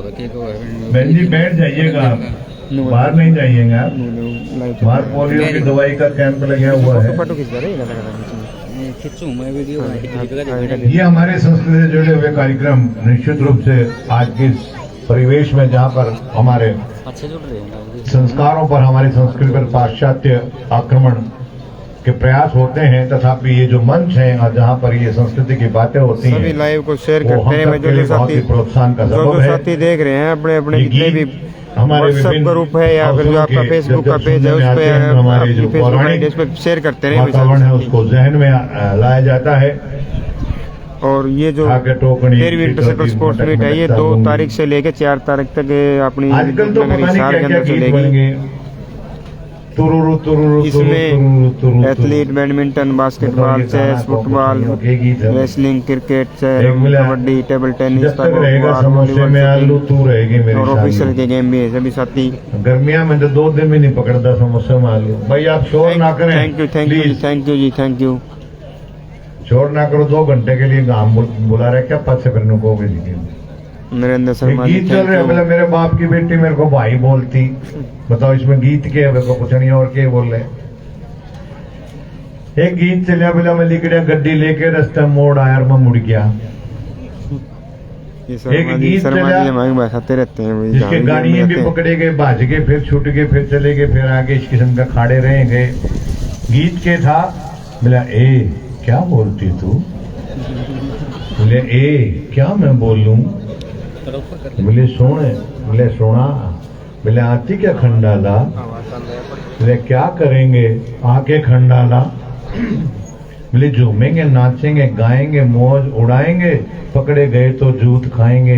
बहन जी बैठ जाइएगा, बाहर नहीं जाइएगा आप। बाहर पोलियो की दवाई का कैंप लगा हुआ है। ये हमारे संस्कृति से जुड़े हुए कार्यक्रम निश्चित रूप से आज के परिवेश में जहाँ पर हमारे संस्कारों पर, हमारी संस्कृति पर पाश्चात्य आक्रमण के प्रयास होते हैं, तथापि ये जो मंच है और जहाँ पर ये संस्कृति की बातें होती हैं, सभी लाइव को शेयर करते हैं। बहुत ही प्रोत्साहन का सबब है। साथी देख रहे हैं अपने अपने जितने भी हमारे व्हाट्सएप ग्रुप है या फिर आपका फेसबुक का पेज है, उस पे हमारे जो पौराणिक शेयर करते रहे, वातावरण है उसको जहन में लाया जाता है। और ये जो 13वीं इंटरसेक्टर स्पोर्ट्स मीट है, ये 2 तारीख से लेकर 4 तारीख तक अपनी आजकल तो पता नहीं क्या-क्या गीत बनेंगे। इसमें athlete, badminton, basketball, chess, football, wrestling, cricket, kabaddi, table tennis, और ऑफिसर के गेम भी है। सभी साथी गर्मियां में तो 2 दिन भी नहीं पकड़ता समोसा में आलू। भाई आप शोर ना करें। थैंक यू जी, थैंक यू। शोर ना करो, 2 घंटे के लिए गांव बुला रहे, क्या पद से करने को नरेंद्र शर्मा गीत चल रहे हैं। मेरे बाप की बेटी मेरे को भाई बोलती, बताओ इसमें गीत के मेरे को कुछ नहीं और के बोल रहे। एक गीत चलिया बोला, मैं लिखड़िया गड्डी लेके रास्ते मोड़ आया और मैं मुड़ गया। एक गीत चलिया रहते हैं, जिसके गाड़ियां भी पकड़े गए, भाज गए, फिर छूट गए, फिर चले गए, फिर आगे इस किस्म का खाड़े रहे गए। गीत के था बोला, ए क्या बोलती तू? बोले ए क्या मैं बोलूं? बोले सोने, बोले सोना, बोले आती क्या खंडाला? बोले क्या करेंगे आके खंडाला? बोले झूमेंगे, नाचेंगे, गाएंगे, मौज उड़ाएंगे, पकड़े गए तो जूत खाएंगे।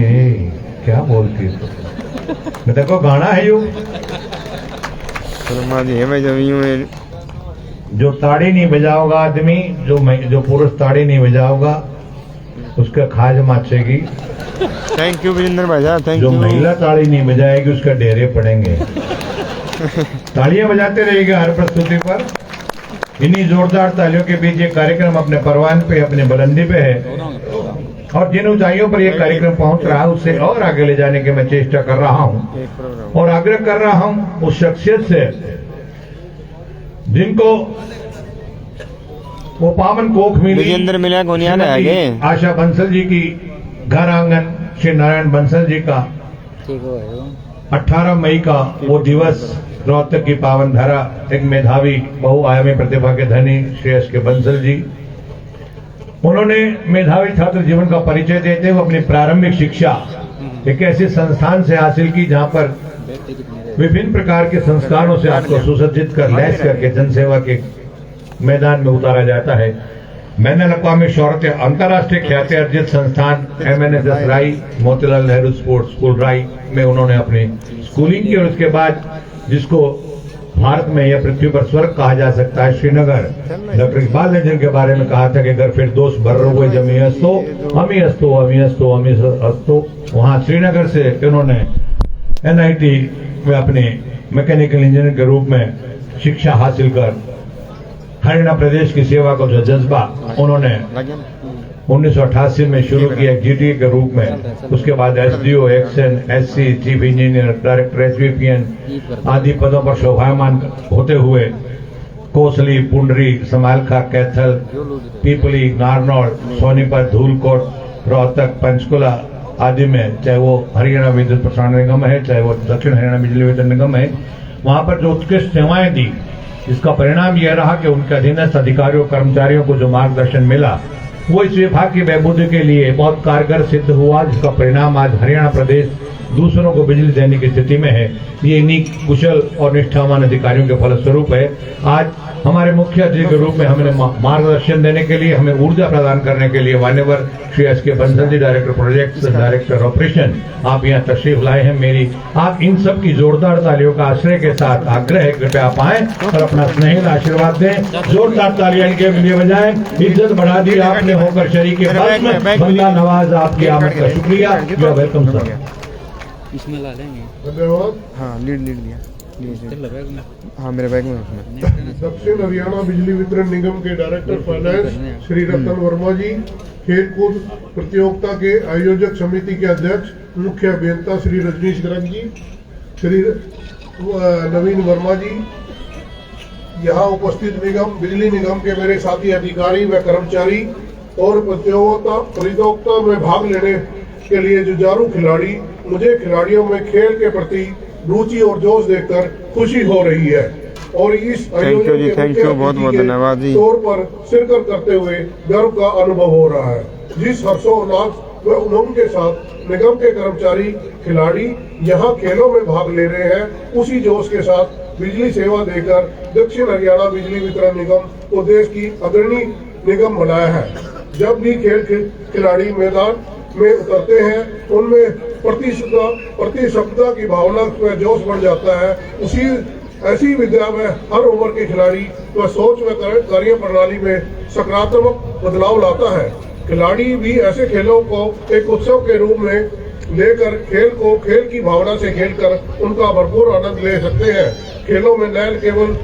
क्या बोलती तो? देखो गाना है यू। जो ताड़ी नहीं बजाओगा आदमी, जो पुरुष ताड़ी नहीं बजाओगा उसका खाज माचेगी। थैंक यू विजेंद्र भाई साहब, थैंक यू। जो महिला ताड़ी नहीं बजाएगी उसका डेरे पड़ेंगे। तालियां बजाते रहेगा हर प्रस्तुति पर। इन्हीं जोरदार तालियों के बीच ये कार्यक्रम अपने परवान पे, अपने बुलंदी पे है, और जिन ऊंचाइयों पर यह कार्यक्रम पहुंच रहा है उससे और आगे ले जाने की मैं चेष्टा कर रहा हूं और आग्रह कर रहा हूं उस शख्सियत से जिनको वो पावन कोख मिली। विजेंद्र मिला गोनियाल आगे आशा बंसल जी की घर आंगन, श्री नारायण बंसल जी का 18 मई का वो दिवस, रोहतक की पावन धरा, एक मेधावी बहुआयामी प्रतिभा के धनी श्री एस के बंसल जी, उन्होंने मेधावी छात्र जीवन का परिचय देते हुए अपनी प्रारंभिक शिक्षा एक ऐसे संस्थान से हासिल की जहां पर विभिन्न प्रकार के संस्कारों से आपको सुसज्जित कर लैस करके जनसेवा के मैदान में उतारा जाता है। मैंने अक़वामी शोहरत अंतर्राष्ट्रीय ख्याति अर्जित संस्थान MNSS राई, मोतीलाल नेहरू स्पोर्ट्स स्कूल राई में उन्होंने अपनी स्कूलिंग की, और उसके बाद जिसको भारत में या पृथ्वी पर स्वर्ग कहा जा सकता है, श्रीनगर, डॉक्टर इकबाल ने जिनके बारे में कहा था कि अगर फिर दोस्त भर हुए जमी हस्तो अमी हस्तो अमी हस्तो अमी हस्तो, वहां श्रीनगर से उन्होंने NIT में अपने मैकेनिकल इंजीनियर के रूप में शिक्षा हासिल कर हरियाणा प्रदेश की सेवा को जो जज्बा उन्होंने 1988 में शुरू किया GT के रूप में, उसके बाद SDO, action, SC, chief engineer, director SVPN आदि पदों पर शोभायमान होते हुए कोसली, पुंडरी, समालखा, कैथल, पीपली, नारनौल, सोनीपत, धूलकोट, रोहतक, पंचकुला आदि में, चाहे वो हरियाणा विद्युत प्रसारण निगम है, चाहे वो दक्षिण हरियाणा बिजली वितरण निगम है, वहां पर जो उत्कृष्ट सेवाएं दी, इसका परिणाम यह रहा कि उनके अधीनस्थ अधिकारियों कर्मचारियों को जो मार्गदर्शन मिला वो इस विभाग की बहबूदी के लिए बहुत कारगर सिद्ध हुआ, जिसका परिणाम आज हरियाणा प्रदेश दूसरों को बिजली देने की स्थिति में है। ये इन्हीं कुशल और निष्ठावान अधिकारियों के फलस्वरूप है। आज हमारे मुख्य अतिथि के रूप में हमें मार्गदर्शन देने के लिए, हमें ऊर्जा प्रदान करने के लिए मान्यवर Shri S K Bansal ji, director project, director operation, आप यहाँ तशरीफ लाए हैं। मेरी आप इन सब की जोरदार तालियों का आश्रय के साथ आग्रह है, कृपया आप आए और अपना स्नेहिल आशीर्वाद दें। जोरदार तालियां इनके लिए बजाएं। इज्जत बढ़ा दी आपने होकर शरीक बंदा नवाज, आपकी आमद का शुक्रिया। Welcome sir. इसमें ला लेंगे। हाँ लीड लिया। हाँ मेरे बैग में उसमें। दक्षिण हरियाणा बिजली वितरण निगम के डायरेक्टर फाइनेंस श्री रतन वर्मा जी, खेलकूद प्रतियोगिता के आयोजक समिति के अध्यक्ष मुख्य अभियंता श्री रजनीश गर्ग जी, श्री नवीन वर्मा जी, यहाँ उपस्थित बिजली निगम के मेरे साथी अधिकारी व कर्मचारी और प्रतियोगिता में भाग लेने के लिए जुझारू खिलाड़ी, मुझे खिलाड़ियों में खेल के प्रति रुचि और जोश देखकर खुशी हो रही है और इस आयोजन के बहुत धन्यवाद जी तौर पर शिरकत करते हुए गर्व का अनुभव हो रहा है। जिस हर्षोल्लास व उमंग के साथ निगम के कर्मचारी खिलाड़ी यहाँ खेलों में भाग ले रहे हैं, उसी जोश के साथ बिजली सेवा देकर दक्षिण हरियाणा बिजली वितरण निगम को देश की अग्रणी निगम बनाया है। जब भी खेल खिलाड़ी मैदान में उतरते हैं, उनमें प्रतिस्पर्धा की भावना व जोश बढ़ जाता है। उसी ऐसी विद्या में हर उम्र के खिलाड़ी व सोच व कार्य प्रणाली में सकारात्मक बदलाव लाता है। खिलाड़ी भी ऐसे खेलों को एक उत्सव के रूप में लेकर खेल की भावना से खेलकर उनका भरपूर आनंद ले सकते हैं। खेलों में न केवल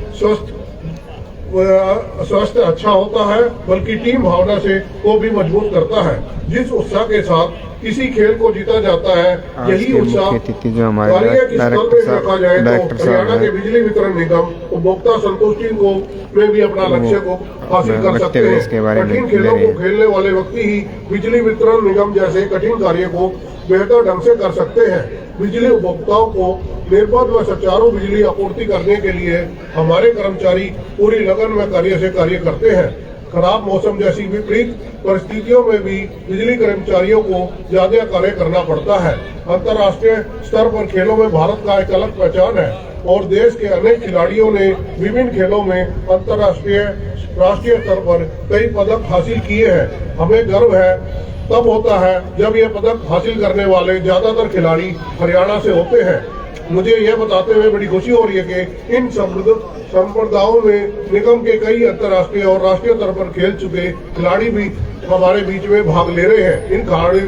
स्वास्थ्य अच्छा होता है बल्कि टीम भावना से को भी मजबूत करता है। जिस उत्साह के साथ किसी खेल को जीता जाता है, यही उत्साह कार्य की स्तर में रखा जाए तो हरियाणा के बिजली वितरण निगम उपभोक्ता संतुष्टि को में भी अपना लक्ष्य को हासिल कर सकते हैं। कठिन खेलों को खेलने वाले व्यक्ति ही बिजली वितरण निगम जैसे कठिन कार्य को बेहतर ढंग से कर सकते हैं। बिजली उपभोक्ताओं को निर्बाध व सुचारू बिजली आपूर्ति करने के लिए हमारे कर्मचारी पूरी लगन में कार्य करते हैं। खराब मौसम जैसी विपरीत परिस्थितियों में भी बिजली कर्मचारियों को ज्यादा कार्य करना पड़ता है। अंतर्राष्ट्रीय स्तर पर खेलों में भारत का एक अलग पहचान है और देश के अनेक खिलाड़ियों ने विभिन्न खेलों में राष्ट्रीय स्तर पर कई पदक हासिल किए हैं। हमें गर्व है तब होता है जब ये पदक हासिल करने वाले ज्यादातर खिलाड़ी हरियाणा से होते हैं। मुझे यह बताते हुए बड़ी खुशी हो रही है कि इन संप्रदायों में निगम के कई अंतर्राष्ट्रीय और राष्ट्रीय स्तर पर खेल चुके खिलाड़ी भी हमारे बीच में भाग ले रहे हैं। इन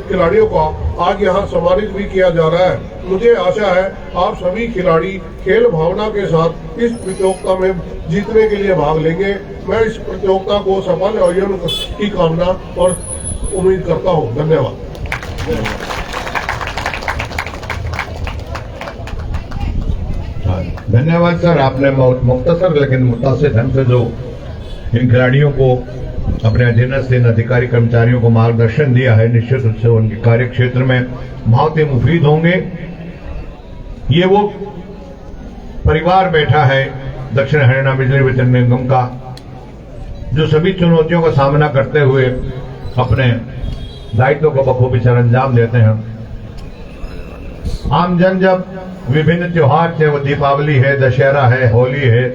खिलाड़ियों का आज यहाँ सम्मानित भी किया जा रहा है। मुझे आशा है आप सभी खिलाड़ी खेल भावना के साथ इस प्रतियोगिता में जीतने के लिए भाग लेंगे। मैं इस प्रतियोगिता को सफल आयोजन की कामना और उम्मीद करता हूँ। धन्यवाद। धन्यवाद सर, आपने मुख्तसर लेकिन मुतासिर ढंग से जो इन खिलाड़ियों को अपने अधीनस्थ इन अधिकारी कर्मचारियों को मार्गदर्शन दिया है, निश्चित रूप से उनके कार्य क्षेत्र में बहुत ही मुफीद होंगे। ये वो परिवार बैठा है दक्षिण हरियाणा बिजली वितरण निगम का, जो सभी चुनौतियों का सामना करते हुए अपने दायित्व को बखूबी अंजाम देते हैं। आम जन जब विभिन्न त्योहार थे, वो दीपावली है, दशहरा है, होली है,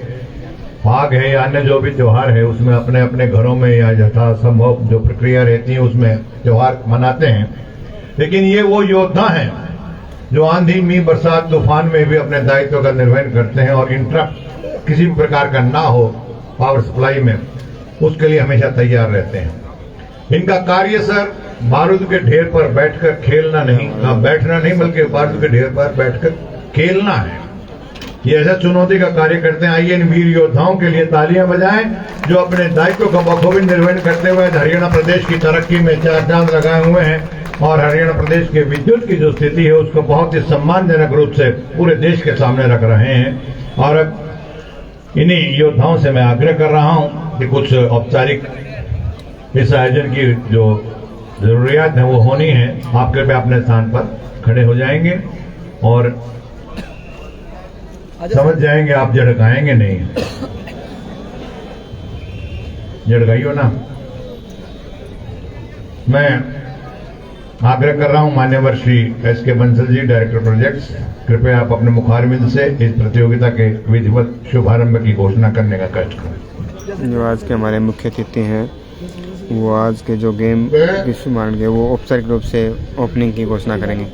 फाग है या अन्य जो भी त्योहार है, उसमें अपने अपने घरों में या यथासंभव जो प्रक्रिया रहती है उसमें त्योहार मनाते हैं। लेकिन ये वो योद्धा हैं जो आंधी मींह बरसात तूफान में भी अपने दायित्व का निर्वहन करते हैं और इंटरप्ट किसी भी प्रकार का ना हो पावर सप्लाई में, उसके लिए हमेशा तैयार रहते हैं। इनका कार्य सर बारूद के ढेर पर बैठकर खेलना नहीं, बैठना नहीं बल्कि बारूद के ढेर पर बैठकर खेलना है। ये ऐसा चुनौती का कार्य करते हैं। आइए इन वीर योद्धाओं के लिए तालियां बजाएं जो अपने दायित्व का बखूबी निर्वहन करते हुए हरियाणा प्रदेश की तरक्की में चार चांद लगाए हुए हैं और हरियाणा प्रदेश के विद्युत की जो स्थिति है उसको बहुत ही सम्मानजनक रूप से पूरे देश के सामने रख रहे हैं। और अब इन्हीं योद्धाओं से मैं आग्रह कर रहा हूं कि कुछ औपचारिक इस आयोजन की जो जरूरियात है वो होनी है। आप कृपया अपने स्थान पर खड़े हो जाएंगे और समझ जाएंगे, आप झड़काएंगे नहीं, झड़काइयो ना। मैं आग्रह कर रहा हूं मान्यवर Shri SK. Bansal ji, director projects, कृपया आप अपने मुखारबिंद से इस प्रतियोगिता के विधिवत शुभारंभ की घोषणा करने का कष्ट करें। जो आज के हमारे मुख्य अतिथि हैं वो आज के जो गेम की शुभारंभ के वो औपचारिक रूप से ओपनिंग की घोषणा करेंगे।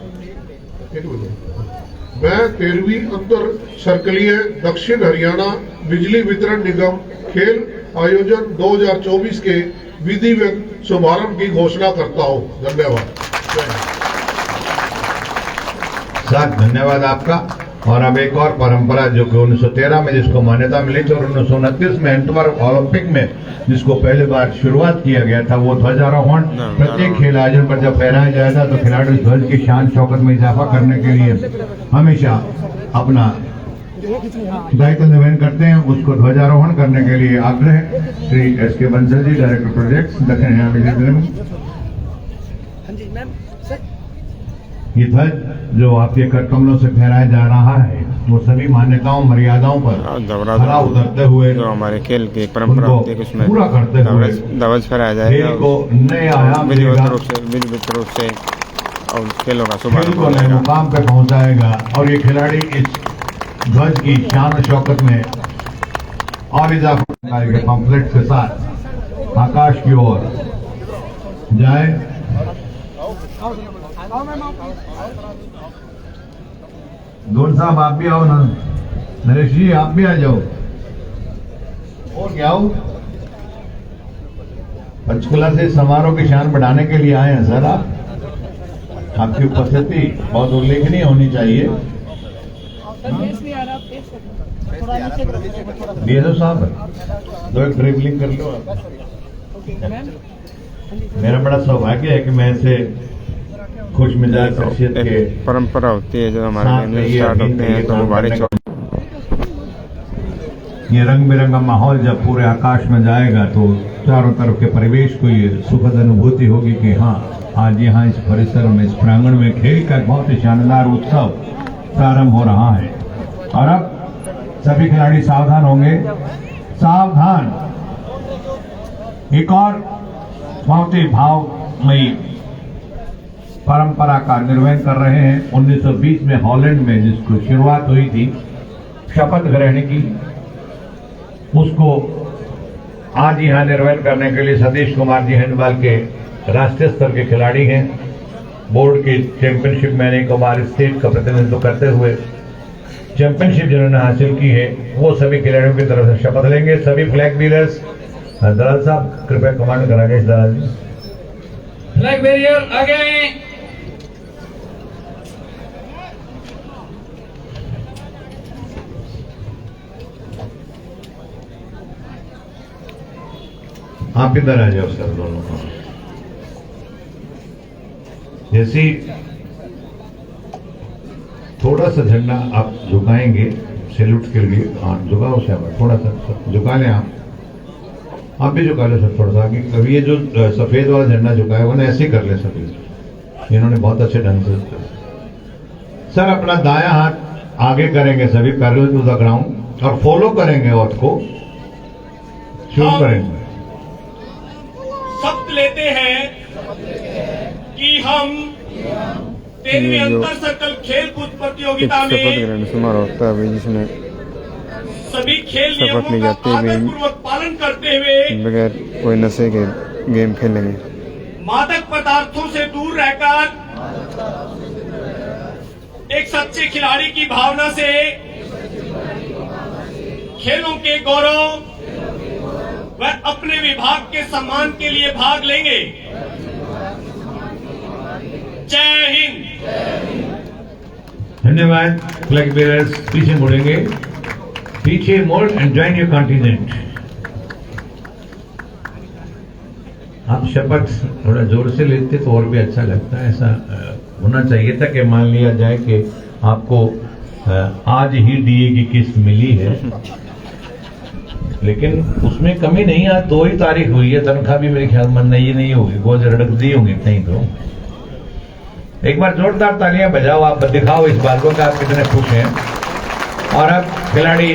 मैं 13वीं अंतर सर्कलीय दक्षिण हरियाणा बिजली वितरण निगम खेल आयोजन 2024 के विधिवत शुभारंभ की घोषणा करता हूं। धन्यवाद। सर धन्यवाद आपका। और अब एक और परंपरा जो कि 1913 में जिसको मान्यता मिली थी और 1929 में एंटवर्प ओलंपिक में जिसको पहली बार शुरुआत किया गया था, वो ध्वजारोहण प्रत्येक खेल आयोजन पर जब फहराया जाएगा तो खिलाड़ी ध्वज की शान शौकत में इजाफा करने के लिए हमेशा अपना दायित्व निवेदन करते हैं। उसको ध्वजारोहण करने के लिए आग्रह Shri SK. Bansal ji, director projects, दक्षिण हरियाणा। ये ध्वज जो आपके कर कमलों से फहराया जा रहा है वो सभी मान्यताओं मर्यादाओं पर खरा उतरते हुए जो हमारे खेल की परंपरा होती है उसमें पूरा करते हुए ध्वज फहराया जाएगा खेल को नए आयाम विधिवत रूप से और खेलों का खेल को नए मुकाम पे पहुंचाएगा। और ये खिलाड़ी इस ध्वज की शान और शौकत में और इजाफा के पम्फलेट के साथ आकाश की ओर जाए। गोल साहब आप भी आओ ना, नरेश जी आप भी आ जाओ। और क्या हो, पंचकुला से समारोह की शान बढ़ाने के लिए आए हैं सर आप। आपकी उपस्थिति बहुत उल्लेखनीय होनी चाहिए। डीएसओ साहब तो एक ड्रिबलिंग कर लो आप। मेरा बड़ा सौभाग्य है कि मैं ऐसे खुश मिजाज शख्सियत के परंपरा होती है जो हमारे स्टार्ट होते हैं तो हमारे ये रंग बिरंगा माहौल जब पूरे आकाश में जाएगा तो चारों तरफ के परिवेश को ये सुखद अनुभूति होगी कि हाँ, आज यहाँ इस परिसर में, इस प्रांगण में खेल का बहुत ही शानदार उत्सव प्रारंभ हो रहा है। और अब सभी खिलाड़ी सावधान होंगे, सावधान। एक और बहुत ही भावमयी परंपरा का निर्वहन कर रहे हैं। 1920 में हॉलैंड में जिसको शुरुआत हुई थी शपथ ग्रहण की, उसको आज यहाँ निर्वहन करने के लिए सतीश कुमार जी हैंडबॉल के राष्ट्रीय स्तर के खिलाड़ी हैं। बोर्ड की चैंपियनशिप में अनेक बार स्टेट का प्रतिनिधित्व करते हुए चैंपियनशिप जिन्होंने हासिल की है, वो सभी खिलाड़ियों की तरफ से शपथ लेंगे। सभी फ्लैग बीयरर्स, दलाल साहब कृपया कमांड करा गए दलाल जी। फ्लैग बेरियर आगे आए। आप इधर आ जाओ सर दोनों। जैसे थोड़ा सा झंडा आप झुकाएंगे सैल्यूट के लिए, हाँ झुकाओ सर, थोड़ा सा झुका लें आप भी झुका लो सर थोड़ा सा आगे। कभी ये जो सफेद वाला झंडा झुकाया हुआ ना, ऐसे ही कर ले सभी, इन्होंने बहुत अच्छे ढंग से। सर अपना दायां हाथ आगे करेंगे सभी, पैरेलल टू द ग्राउंड, और फॉलो करेंगे औरत को, शुरू करेंगे। शपथ लेते हैं कि हम 13वीं अंतर सर्कल खेल कूद प्रतियोगिता में शपथ ग्रहण समारोह होता है जिसमें सभी खेल शपथ ली नियमों जाती का है। आदरपूर्वक पालन करते हुए बगैर कोई नशे के गेम खेलेंगे। मादक पदार्थों से दूर रहकर एक सच्चे खिलाड़ी की भावना से खेलों के गौरव व अपने विभाग के सम्मान के लिए भाग लेंगे। जय हिंद। धन्यवाद। फ्लैग बेयरर्स पीछे मुड़ेंगे, पीछे मोड़ एंड ज्वाइन योर कॉन्टिजेंट। आप शपथ थोड़ा जोर से लेते तो और भी अच्छा लगता है। ऐसा होना चाहिए था कि मान लिया जाए कि आपको आज ही डीए की किस्त मिली है, लेकिन उसमें कमी नहीं। आज 2 ही तारीख हुई है, तनख्वाह भी मेरे ख्याल में नहीं होगी, गोज रड़क दी होंगी कहीं तो। एक बार जोरदार तालियां बजाओ, आप दिखाओ इस बात को कि आप कितने खुश हैं। और अब खिलाड़ी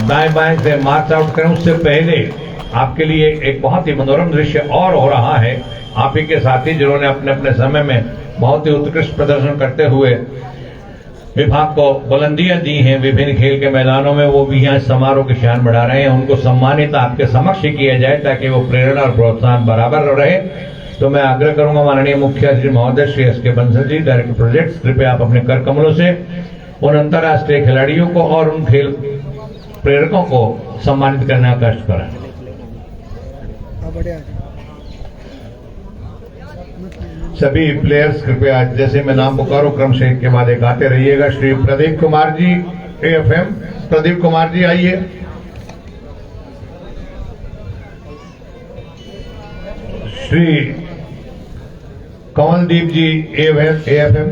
दाएं बाएं से मार्च आउट करें, उससे पहले आपके लिए एक बहुत ही मनोरम दृश्य और हो रहा है। आप ही के साथी जिन्होंने अपने अपने समय में बहुत ही उत्कृष्ट प्रदर्शन करते हुए विभाग को बुलंदियां दी हैं विभिन्न खेल के मैदानों में, वो भी यहाँ समारोह की शान बढ़ा रहे हैं। उनको सम्मानित आपके समक्ष किया जाए ताकि वो प्रेरणा और प्रोत्साहन बराबर रहे। तो मैं आग्रह करूंगा माननीय मुखिया श्री महोदय Shri SK. Bansal ji, director projects, कृपया आप अपने कर कमलों से उन अंतर्राष्ट्रीय खिलाड़ियों को और उन खेल प्रेरकों को सम्मानित करने का कष्ट करें। सभी प्लेयर्स कृपया जैसे मैं नाम पुकारूं क्रम से एक के बाद एक आते रहिएगा। श्री प्रदीप कुमार जी AFM, प्रदीप कुमार जी आइए। श्री कमलदीप जी AFM,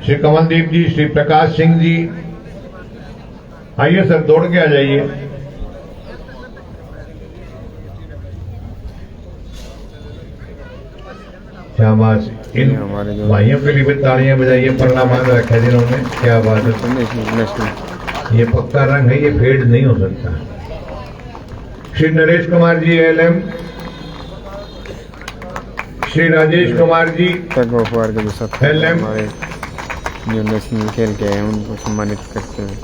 श्री कमलदीप जी, श्री प्रकाश सिंह जी आइए सर, दौड़ के आ जाइए। क्या बात, इन भाइयों के लिए भी तालियां बजाइए, पढ़ना मान रखा है जिन्होंने, क्या बात है। ये पक्का रंग है, ये फेड नहीं हो सकता। श्री नरेश कुमार जी ALM, श्री राजेश कुमार जी LM, जो नेशनल खेल के हैं उनको सम्मानित करते हैं।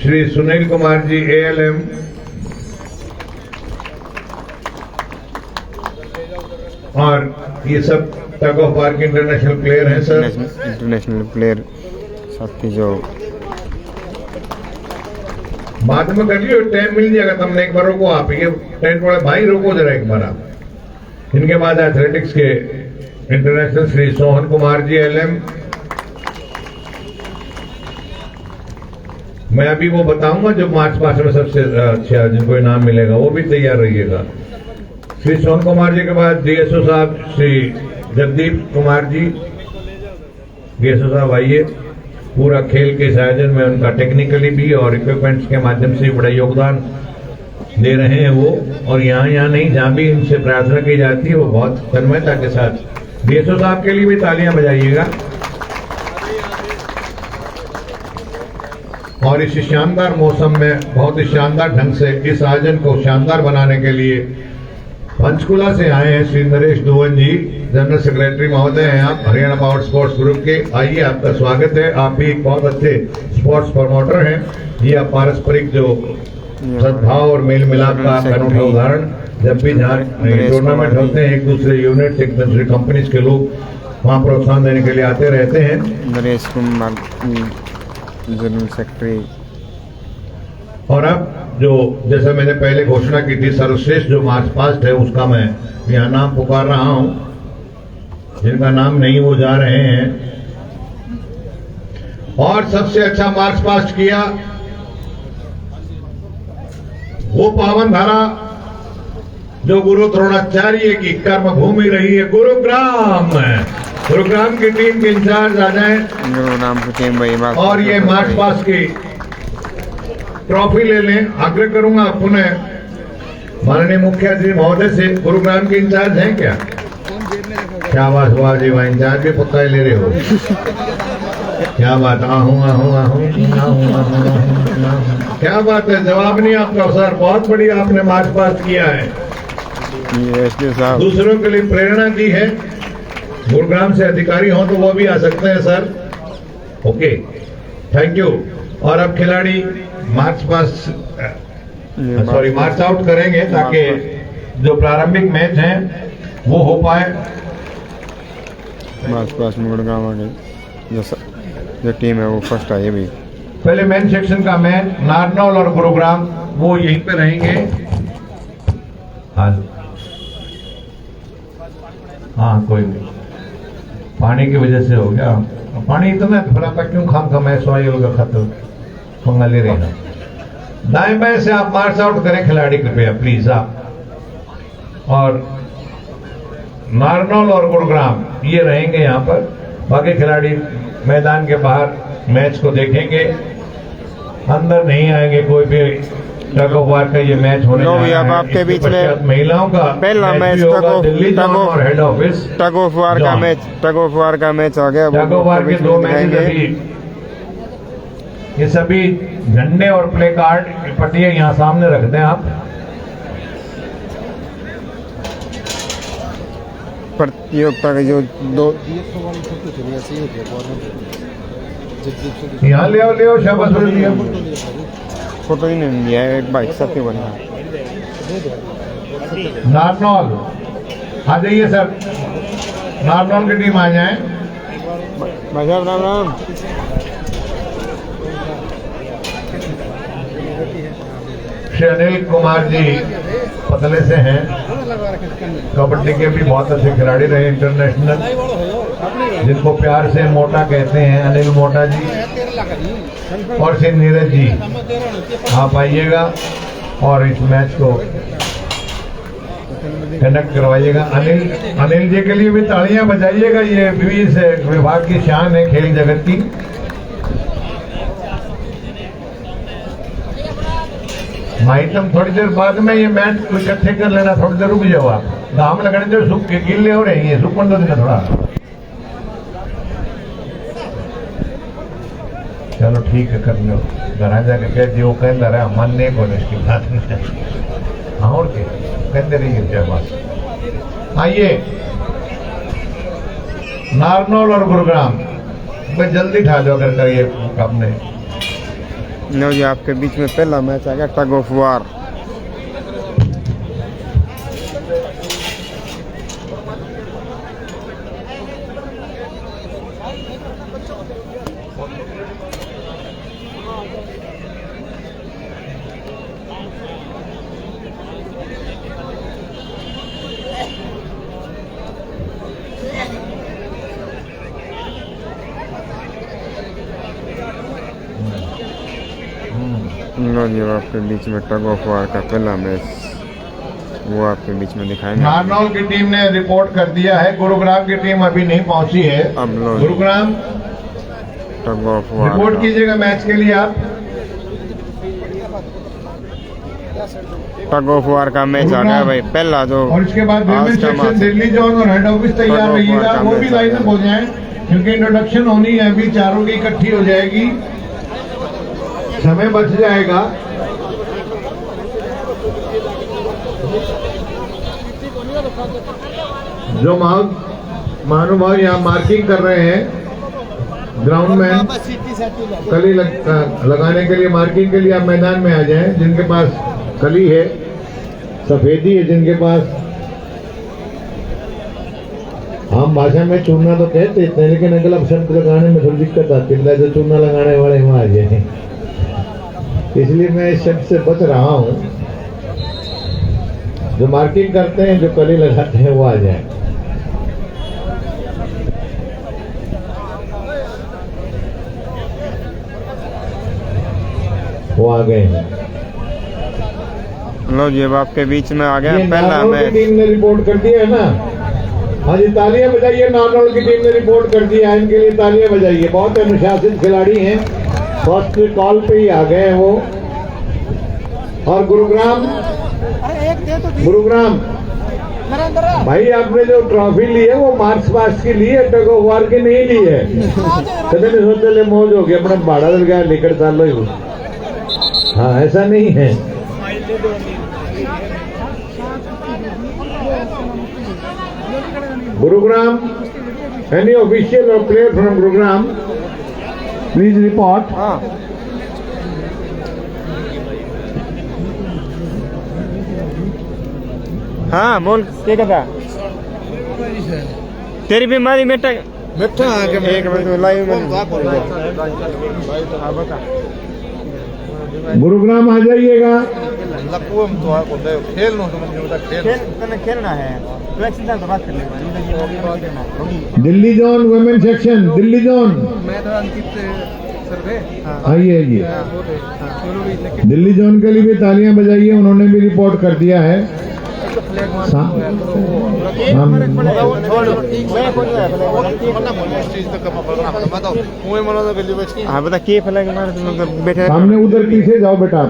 श्री सुनील कुमार जी ALM, और ये सब टग ऑफ वार के इंटरनेशनल प्लेयर हैं सर। इंटरनेशनल प्लेयर साथी जो बाद में कर लियो, टाइम मिल जाएगा तुमने, एक बार रोको आप, ये टेंट वाले भाई रोको जरा एक बार आप। इनके बाद एथलेटिक्स के इंटरनेशनल श्री सोहन कुमार जी LM, मैं अभी वो बताऊंगा जो मार्च पास में सबसे अच्छा जिनको इनाम मिलेगा, वो भी तैयार रहिएगा। श्री सोहन कुमार जी के बाद DSO साहब श्री जगदीप कुमार जी, DSO साहब आइए। पूरा खेल के इस आयोजन में उनका टेक्निकली भी और इक्विपमेंट्स के माध्यम से बड़ा योगदान दे रहे हैं वो, और यहाँ नहीं, जहाँ भी इनसे प्रार्थना की जाती है वो बहुत तन्मयता के साथ। DSO साहब के लिए भी तालियां बजाइएगा। और इस शानदार मौसम में बहुत ही शानदार ढंग से इस आयोजन को शानदार बनाने के लिए पंचकुला से आए हैं श्री नरेश दुवन जी, जनरल सेक्रेटरी महोदय हैं आप हरियाणा पावर स्पोर्ट्स ग्रुप के। आइए, आपका स्वागत है। आप भी एक बहुत अच्छे स्पोर्ट्स प्रमोटर हैं। ये आप पारस्परिक जो सद्भाव और मेल मिलाप का अनूठा उदाहरण, जब भी जहाँ टूर्नामेंट होते हैं एक दूसरे यूनिट एक दूसरे कंपनीज के लोग वहाँ प्रोत्साहन देने के लिए आते रहते हैं। Naresh Kumar general secretary. और अब जो जैसा मैंने पहले घोषणा की थी, सर्वश्रेष्ठ जो मार्च पास्ट है उसका मैं यहाँ नाम पुकार रहा हूं, जिनका नाम नहीं वो जा रहे हैं। और सबसे अच्छा मार्च पास्ट किया वो पावन धारा जो गुरु द्रोणाचार्य की कर्म भूमि रही है, गुरुग्राम। गुरुग्राम की टीम के इंचार्ज आ जाए गुरुग्राम की टीम और ये मार्च पास्ट की ट्रॉफी ले लें। आग्रह करूंगा पुनः माननीय मुख्यमंत्री महोदय से, गुरुग्राम के इंचार्ज हैं क्या बात हुआ जी, वहाँ इंचार्ज भी पुत्ता ले रहे हो, क्या बात। आहूं क्या बात है, जवाब नहीं आपका सर, बहुत बढ़िया आपने मार्च पास किया है, दूसरों के लिए प्रेरणा दी है। गुरुग्राम से अधिकारी हो तो वो भी आ सकते हैं सर। Okay, thank you. और अब खिलाड़ी मार्च आउट करेंगे ताकि जो प्रारंभिक मैच हैं वो हो पाए। मार्च पास में गुड़गांव जो टीम है वो फर्स्ट आई भी। पहले मेन सेक्शन का मैच नारनौल और गुरुग्राम वो यहीं पे रहेंगे। हाँ कोई नहीं, पानी की वजह से हो गया, पानी इतना भरा था क्यों खाम मैच होगा खत्म पंगा ले रहे हैं। दाएं बाएं से आप मार्च आउट करें खिलाड़ी कृपया प्लीज आप। और नारनौल और गुरुग्राम ये रहेंगे यहाँ पर, बाकी खिलाड़ी मैदान के बाहर मैच को देखेंगे, अंदर नहीं आएंगे। कोई भी टग ऑफ वार का ये मैच होने जा रहा है। आपके बीच में महिलाओं का पहला मैच दिल्ली और head office tug of war का मैच आ गया। टग ऑफ वार के दो मैच, ये सभी झंडे और प्ले कार्ड पट्टियां यहाँ सामने रख दें आप। प्रतियोगिता के जो दो यहाँ ले आओ शाबाश लिया। फोटो ही नहीं लिया है, एक बाइक साथ ही बना। नारनौल आ जाइए सर, नारनौल की टीम आ जाए। राम राम। श्री अनिल कुमार जी पतले से हैं, कबड्डी के भी बहुत अच्छे खिलाड़ी रहे इंटरनेशनल। जिनको प्यार से मोटा कहते हैं, अनिल मोटा जी और श्री नीरज जी, आप आइएगा और इस मैच को कंडक्ट करवाइएगा। अनिल जी के लिए भी तालियां बजाइएगा, ये भी इस विभाग की शान है खेल जगत की। माहितम थोड़ी देर बाद में ये मैच इकट्ठे कर लेना, थोड़ी देर रुक जाओ आप, घाम लगने जो सूख के गिले हो रही है, सूखन दो दिन थोड़ा। चलो ठीक है, कर लो, घर जाके कह दियो, कहता रहा मानने को नहीं इसकी बात नहीं। हाँ और क्या कहते रहिए, जय बात। आइए नारनौल और गुरुग्राम में जल्दी ठा लो अगर करिए अपने। लो जी, आपके बीच में पहला मैच आ गया टग ऑफ वार। लो जी, आपके बीच में टग ऑफ वार का पहला मैच वो आपके बीच में दिखाएंगे। नारनौल की टीम ने रिपोर्ट कर दिया है, गुरुग्राम की टीम अभी नहीं पहुंची है। अब लो Gurugram tug of war report कीजिएगा मैच के लिए आप। टग ऑफ वार का मैच आ गया भाई, पहला जो और इसके बाद विमेन सेक्शन दिल्ली जोन और हेड ऑफिस तैयार रहिएगा, वो भी लाइनअप हो जाए क्योंकि इंट्रोडक्शन होनी है, अभी चारों की इकट्ठी हो जाएगी, समय बच जाएगा। जो महानुभाव यहाँ मार्किंग कर रहे हैं, ग्राउंड मैन कली लगाने के लिए, मार्किंग के लिए आप मैदान में आ जाएं। जिनके पास कली है, सफेदी है जिनके पास, हम भाषा में चूना तो कहते हैं लेकिन अगला शब्द लगाने में थोड़ी दिक्कत आती है, जो चूना लगाने वाले वहां आ जाए, इसलिए मैं इस शब्द से बच रहा हूं। जो मार्किंग करते हैं, जो कली लगाते हैं, वो आ जाए। वो आ गए हैं। लो जी, अब आपके बीच में आ गया पहला नारनौल की मैच। टीम ने रिपोर्ट कर दिया है ना। हाँ जी, तालियां बजाइए। नारनौल की टीम ने रिपोर्ट कर दिया है, इनके लिए तालियां बजाइए। बहुत अनुशासित खिलाड़ी हैं, फर्स्ट कॉल पे ही आ गए हैं वो। और गुरुग्राम भाई, आपने जो ट्रॉफी ली है वो मार्क्स पास्ट की ली है, टग ऑफ वार की नहीं ली है। कदम नहीं सोचते ले मौज हो गया, अपना भाड़ा लग गया लेकर चाल लो। हाँ, ऐसा नहीं है। गुरुग्राम, एनी ऑफिशियल और player from Gurugram please report. हाँ बोल, क्या कहता? तेरी बीमारी बेटा एक मिनट लाइव में बता। गुरुग्राम आ जाइएगा। खेलना है, Delhi zone women section, Delhi zone आइए आइए। दिल्ली जोन के लिए भी तालियां बजाइए, उन्होंने भी रिपोर्ट कर दिया है। हाँ बता, के फ्लैग बैठे सामने उधर पीछे जाओ बेटा।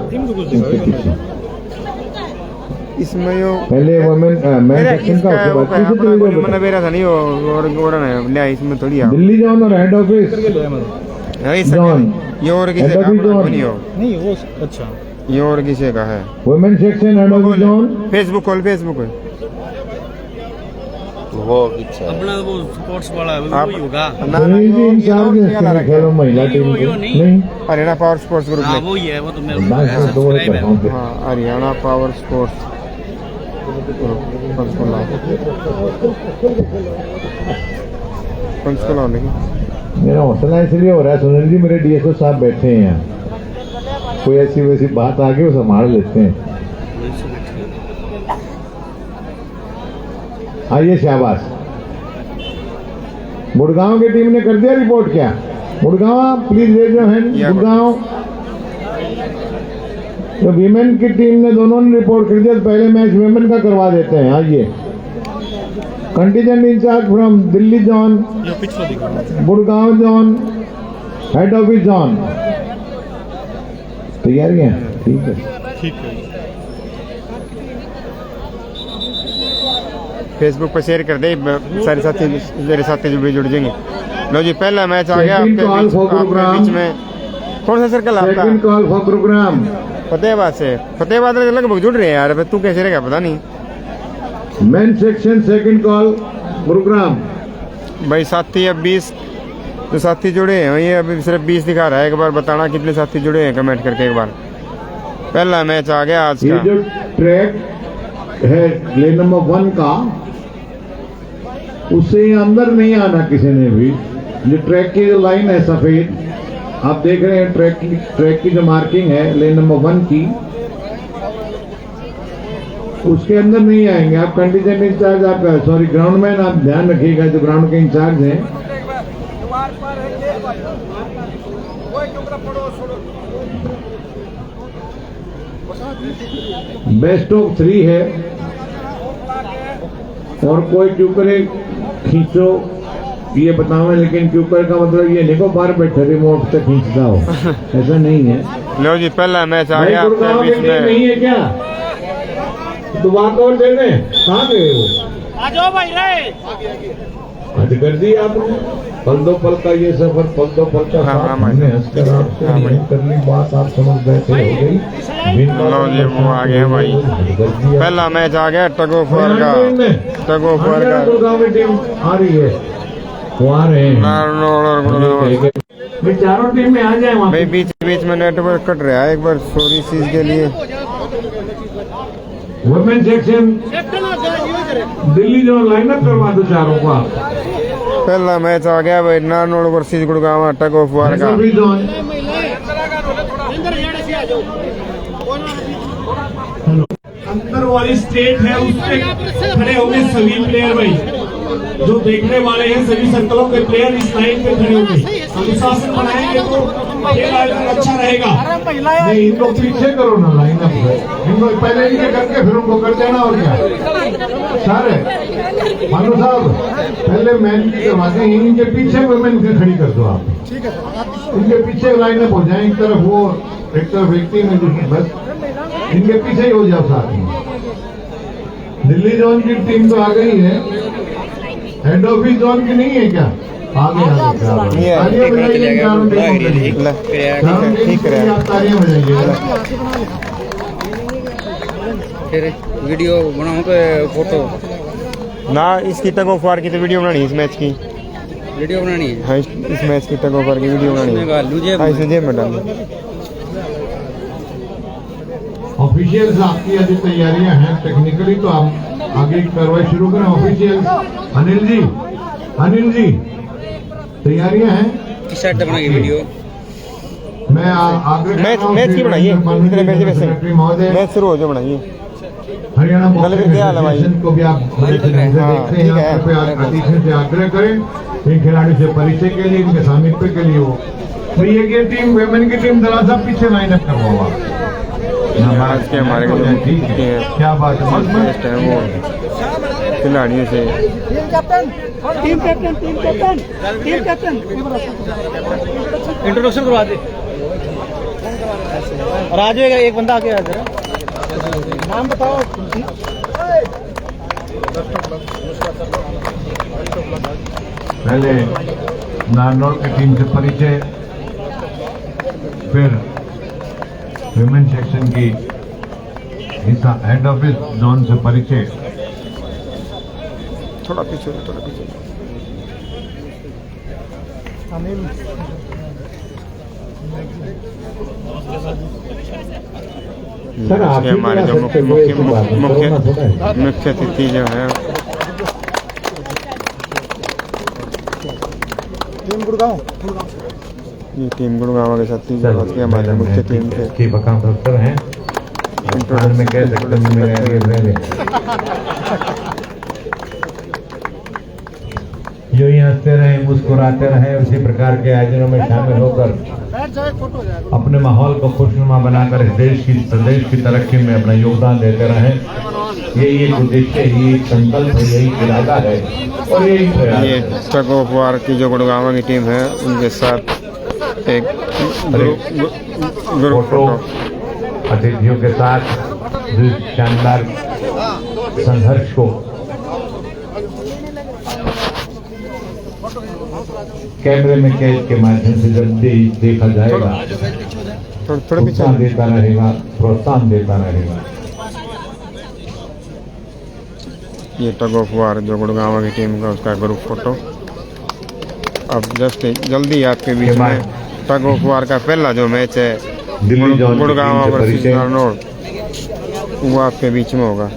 इसमें यो पहले वुमेन मैन सेक्शन का, उसके बाद पीछे चले जाओ बेटा। मेरा था नहीं और है इसमें थोड़ी दिल्ली जोन और हेड ऑफिस जोन, ये और किसी का नहीं वो। अच्छा, ये और किसी का है। Women section head office zone. Facebook खोल, फेसबुक वो अपना वो स्पोर्ट्स वाला वही होगा खेलो महिला टीम नहीं, हरियाणा पावर स्पोर्ट्स ग्रुप हाँ में। वो ही है, वो तो मेरे हाँ, हरियाणा पावर स्पोर्ट्स पंचकुला लेकिन मेरा हौसला इसलिए हो रहा है, सुनील जी मेरे डीएसओ साहब बैठे हैं यहाँ, कोई ऐसी वैसी बात आगे वो संभाल लेते हैं। आइए, शाबाश। गुड़गांव की टीम ने कर दिया रिपोर्ट क्या? Gurgaon please raise your hand. Gurgaon तो वीमेन की टीम ने दोनों ने रिपोर्ट कर दिया, तो पहले मैच वीमेन का करवा देते हैं। आइए contingent incharge from Delhi zone, Gurgaon zone, head office zone, तैयारी है? ठीक है। फेसबुक पर शेयर कर दे, सारे साथी मेरे साथी जो भी जुड़ जाएंगे। लो जी, पहला मैच आ गया आपके बीच में। कौन सा सर्कल आपका? Second call for Gurugram. Fatehabad से। फतेहाबाद में लगभग जुड़ रहे हैं यार, तू कैसे रहेगा पता नहीं। Main section second call Gurugram. भाई साथी अब 20 जो साथी जुड़े हैं, ये अभी सिर्फ 20 दिखा रहा है। एक बार बताना कितने साथी जुड़े हैं, कमेंट करके एक बार। पहला मैच आ गया आज ये का। जो ट्रैक है लेन नंबर 1 का, उससे अंदर नहीं आना किसी ने भी। जो ट्रैक की जो लाइन है सफेद, आप देख रहे हैं ट्रैक की जो मार्किंग है लेन नंबर 1 की, उसके अंदर नहीं आएंगे आप। कंटीजेंट इंचार्ज आपका, सॉरी ग्राउंडमैन, आप ध्यान रखिएगा जो ग्राउंड के इंचार्ज हैं। बेस्ट ऑफ 3 है और कोई क्यूकर खींचो ये बताओ, लेकिन क्यूकर का मतलब ये नहीं को बाहर बैठे रिमोट से खींचता हो, ऐसा नहीं है। लो जी, पहला मैच आ गया आपके बीच में। नहीं है क्या? तो बात और दे दें, कहाँ गए वो? आ जाओ भाई रे। हद कर दी आपने। पल दो पल का ये सफर, पल दो पल का साथ, हमने हंसकर आपसे यही कर ली बात, आप समझ बैठे हो गई। लो जी, वो आ गया भाई। पहला मैच आ गया टग ऑफ वॉर का। टग ऑफ वॉर का गुड़गांव की टीम आ रही है, वो आ रहे हैं चारों टीम में आ जाए वहाँ भाई। बीच बीच में नेटवर्क कट रहा है, एक बार सॉरी इस चीज के लिए। वुमेन सेक्शन दिल्ली जो लाइनअप करवा दो चारों को आप। पहला मैच आ गया भाई, Narnaul versus Gurgaon tug of war का। अंदर वाली स्टेट है उससे खड़े होंगे सभी प्लेयर भाई। जो देखने वाले हैं सभी सर्कलों के प्लेयर इस लाइन पे खड़े होंगे। अनुशासन बनाएंगे तो खेल आयोजन अच्छा रहेगा। नहीं, इनको पीछे करो ना लाइन अप से, इनको पहले इनके करके फिर उनको कर देना। और क्या सर मानो साहब, पहले मैन की करवाते हैं, इनके पीछे वुमेन की खड़ी कर दो आप। इनके पीछे लाइन अप हो जाए, एक तरफ वो एक तरफ व्यक्ति में, बस इनके पीछे ही हो जाओ साथ में। दिल्ली जोन की टीम तो आ गई है, हेड ऑफिस जोन की नहीं है क्या? आगे तालियां बजाइए, फिर वीडियो बनाऊं के फोटो ना। इसकी टग ऑफ वॉर की तो वीडियो बनानी है, इस मैच की वीडियो बनानी है। हाँ, इस मैच की टग ऑफ वॉर की वीडियो बनानी है। हाँ, इसे जेब में डाल। ऑफिशियल्स आपकी यदि तैयारियां हैं टेक्निकली तो आप आगे की कार्रवाई शुरू करें। ऑफिशियल अनिल जी तैयारियां हैं? किस साइड तक बनाएगी वीडियो? मैं आग्रह मैच की बनाइए, मैच शुरू हो जो बनाइए। हरियाणा बॉक्सिंग को भी आप बड़े ध्यान से देखते हैं, कृपया अतिथि से आग्रह करें इन खिलाड़ी से परिचय के लिए, इनके सामिप्य के लिए हो। भैया की टीम, वेमेन की टीम दला साहब पीछे लाइनअप करवाओ आप। आज के हमारे ठीक है, क्या बात है वो खिलाड़ियों से। टीम कैप्टन इंट्रोडक्शन करवा दे। और आ जाएगा एक बंदा आके आ जरा, नाम बताओ। पहले नारनौल की टीम से परिचय, फिर विमेन सेक्शन की हिस्सा हेड ऑफिस जोन से परिचय। थोड़ा पीछे, थोड़ा पीछे। सर हमारे जो मुख्य अतिथि जो है टीम गुड़गांव, ये टीम गुड़गांव के साथ हमारे मुख्य टीम के की बकाम डॉक्टर हैं, में कह सकते हैं यूं ही हंसते रहें, मुस्कुराते रहें, उसी प्रकार के आयोजनों में शामिल होकर अपने माहौल को खुशनुमा बनाकर इस देश की प्रदेश की तरक्की में अपना योगदान देते रहें। यही एक उद्देश्य, यही एक संकल्प है, यही इरादा है और यही प्रयास ये है। टग ऑफ वार की जो गुड़गांव की टीम है उनके साथ एक ग्रुप फोटो अतिथियों के साथ इस शानदार संघर्ष को कैमरे में कैद के माध्यम से जब देखा जाएगा, थोड़ा पीछे उत्साह देता रहेगा, प्रोत्साहन देता रहेगा। ये टग ऑफ वार जो गुड़गांव की टीम का उसका ग्रुप फोटो। अब जस्ट जल्दी आपके बीच में टग ऑफ वार का पहला जो मैच है दिल्ली जोन की गुड़गांव टीम से वर्सेस परिचय। नारनौल वो आपके बीच में होगा।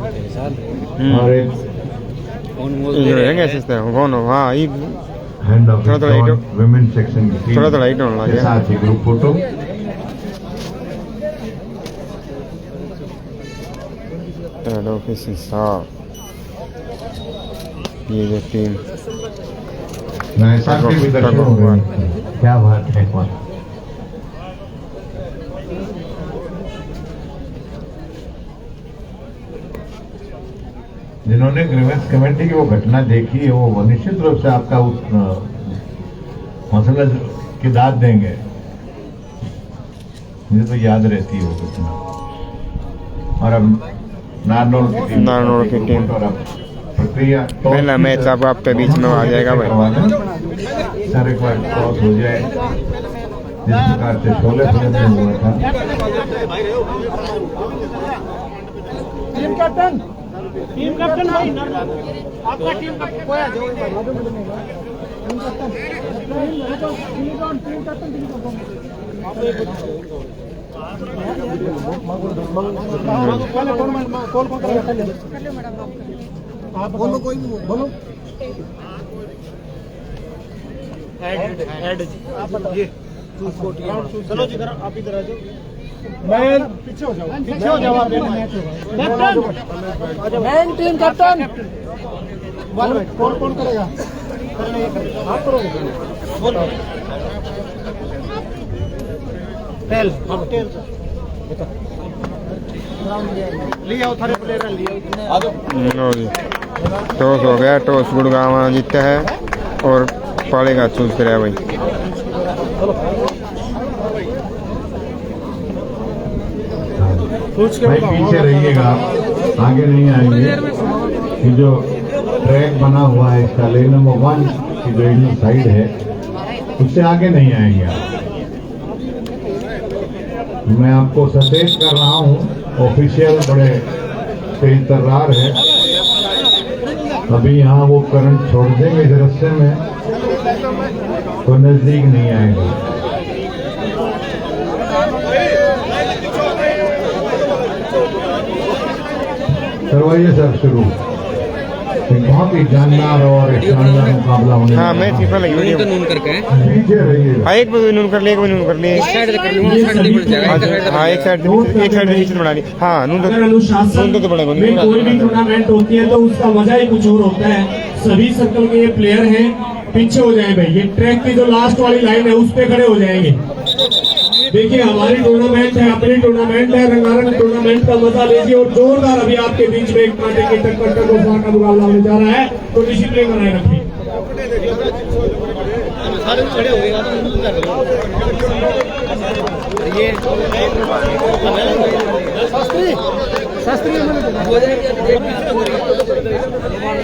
और एक ये जो है कैसे से कौन हो? हाँ ये हैंड ऑफ थोड़ा हिट- वुमेन सेक्शन की टीम थोड़ा हिट होने लग के गया। साथ ही ग्रुप फोटो। हेड ऑफिस साहब ये जो टीम साहब के भी दर्शन हो रहे हैं। क्या बात है। जिन्होंने ग्रीवेंस कमेटी की वो घटना देखी है, वो निश्चित रूप से आपका उस मसला की दाद देंगे। मुझे तो याद रहती है वो घटना। और अब नारनौल की टीम और अब प्रक्रिया पहला मैच अब आपके बीच में आ जाएगा भाई। सर एक बार टॉस हो जाए जिस प्रकार से शोले फिल्म में हुआ था। टीम कैप्टन भाई आपका टीम कैप्टन कोई है टीम कैप्टन टीम कैप्टन कौन करेगा? आप बोलो, कोई भी बोलो। हेड आप बताइए। चलो जी इधर, आप इधर आ जाओ। मैं पीछे हो जाओ, पीछे हो जाओ आप। कैप्टन टीम कैप्टन कौन करेगा? आप करोगे? बोलो। टेल लिया थारे प्लेयर लिया। लो जी टॉस हो गया। टॉस गुड़गांव जीता है और पालेगा चूज कराया भाई। भाई पीछे रहिएगा, आगे नहीं आएंगे। ये जो ट्रैक बना हुआ है इसका लेन नंबर 1 की जो इंडियन साइड है उससे आगे नहीं आएंगे आप। मैं आपको सचेत कर रहा हूँ, ऑफिशियल बड़े तेज तर्रार है। अभी यहाँ वो करंट छोड़ देंगे इस रास्ते में तो नजदीक नहीं आएगा। करवाइए सर शुरू। एक बहुत ही जानदार और एक शानदार मुकाबला होने हाँ वाला मैच है। फीफा लगी वीडियो। नून करके है। पीछे रहिएगा। हाँ एक भी नून कर लिए, एक भी नून कर लिए। एक साइड से कर लूंगा, एक साइड से बढ़ जाएगा। हाँ एक साइड से बना ली। हाँ नून अगर नून अनुशासन तो बढ़ेगा। में कोई भी टूर्नामेंट होती है तो उसका मजा ही कुछ और होता है। सभी सर्कल के ये प्लेयर हैं, पीछे हो जाए भाई। ये ट्रैक की जो लास्ट वाली लाइन है उस पे खड़े हो जाएंगे। देखिए हमारी टूर्नामेंट है, अपनी टूर्नामेंट है, रंगारंग टूर्नामेंट का मजा लीजिए। और जोरदार अभी आपके बीच में एक कांटे की टक्कर का मुकाबला होने जा रहा है, तो डिसिप्लिन बनाए रखिए। सारे खड़े हो गए तो कर दो। ये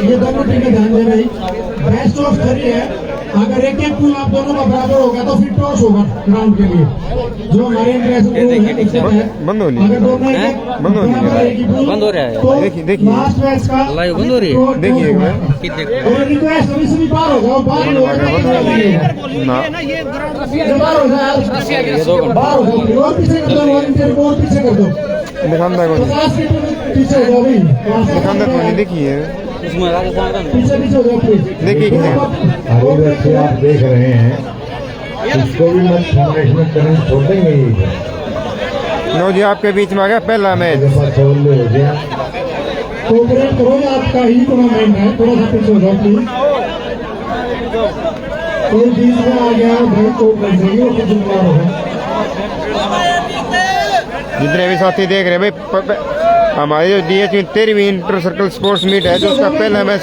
ये दोनों टीमें ध्यान दे रही। बेस्ट ऑफ 3 है। अगर एक एक पुल आप दोनों का बराबर होगा तो फिर टॉस होगा ग्राउंड के लिए, जो हमारे इंटरनेशनल रूल है। बंद हो रही अगर दोनों है, एक बंद हो रही है, एक ही पुल बंद हो रहा है। तो देखिए, देखिए। लास्ट मैच का लाइव बंद हो रही है। देखिए एक बार। और रिक्वेस्ट अभी से भी बाहर हो जाओ, बाहर ही होगा ना बाहर हो जाओ, बाहर हो जाओ, और पीछे कर दो, वॉलंटियर को और पीछे कर दो, दिखांदा को 50 फीट पीछे हो जाओ अभी, दिखांदा को नहीं। देखिए उसमें राजस्थान का पीछे पीछे हो जाओ प्लीज। देखिए किसे अभी से आप देख रहे हैं, इसको भी मत छोड़ना, इसमें करंट छोड़ देंगे ये। नो जी आपके बीच में आ गया पहला मैच। मेरे पास छोड़ ले हो गया। कोऑपरेट करो, ये आपका ही टूर्नामेंट है, थोड़ा सा पीछे हो जाओ प्लीज। कोई बीच में आ गया भाई तो कर देंगे, उसको जिम्मेदार होगा। जितने भी साथी देख रहे हैं भाई, हमारी जो DH में 13वीं इंटर सर्कल स्पोर्ट्स मीट है, जो उसका पहला मैच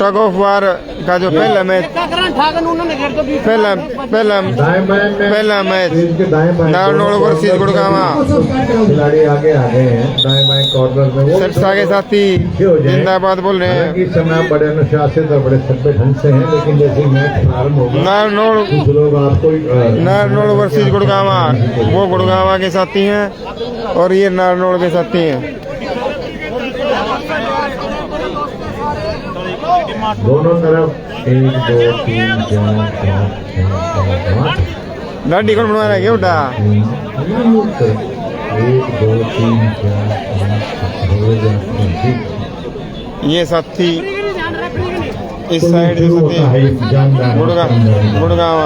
टग ऑफ वार का जो पहला मैच पहला मैच नारनौल वर्सेस गुड़गांवा। खिलाड़ी आगे आ गए हैं, दाएं बाएं कॉर्नर में वो सिरसा के साथी जिंदाबाद बोल रहे हैं। इस समय आप बड़े अनुशासित और बड़े सभ्य ढंग से हैं, लेकिन जैसे ही मैच प्रारंभ होगा नारनौल कुछ लोग आपको वर्सेस गुड़गांवा, वो गुड़गांवा के साथी हैं और ये नारनौल के साथी हैं। दोनों तरफ 1 2 3 4 5 6 7 लाडी कौन बनवा रहा है उठा 1 2 3 4 5 ये साथी इस साइड जो साथी गुड़गांवा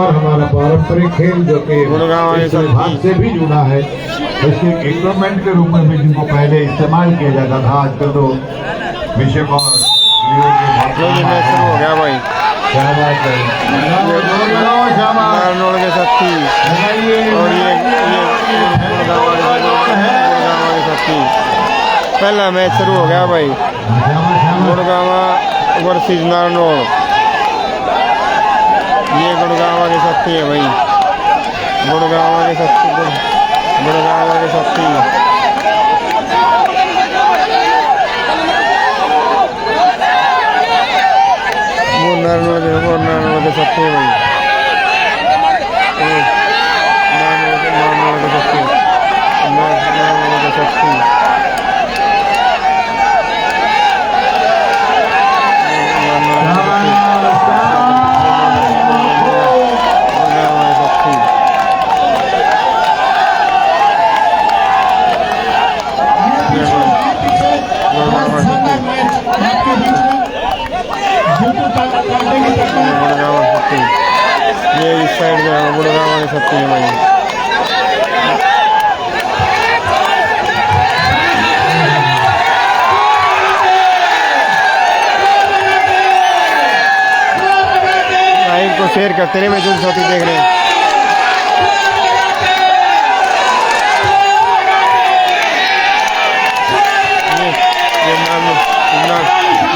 हमारा पारंपरिक खेल जो कि गुड़गांवा के इस विभाग से भी जुड़ा है, इसके इक्विपमेंट के रूप में भी जिनको पहले इस्तेमाल किया जाता था, आजकल तो विषय और जो भी मैच शुरू हो गया भाई। क्या बात है, नारनौल के साथी और ये गुड़गांवा के साथी। पहला मैच शुरू हो गया भाई, गुड़गांवा वर्सेस नारनौल। ये गुड़गांवा के साथी है भाई, गुड़गांवा के साथी, गुड़गांवा के साथी। वो नारनौल के साथी है भाई, नारनौल के साथी, नारनौल के साथी। ये इस साइड में गुड़गांवा के साथी है भाई। लाइव को शेयर करते रहे, मैं जो साथी देख रहे हैं। ये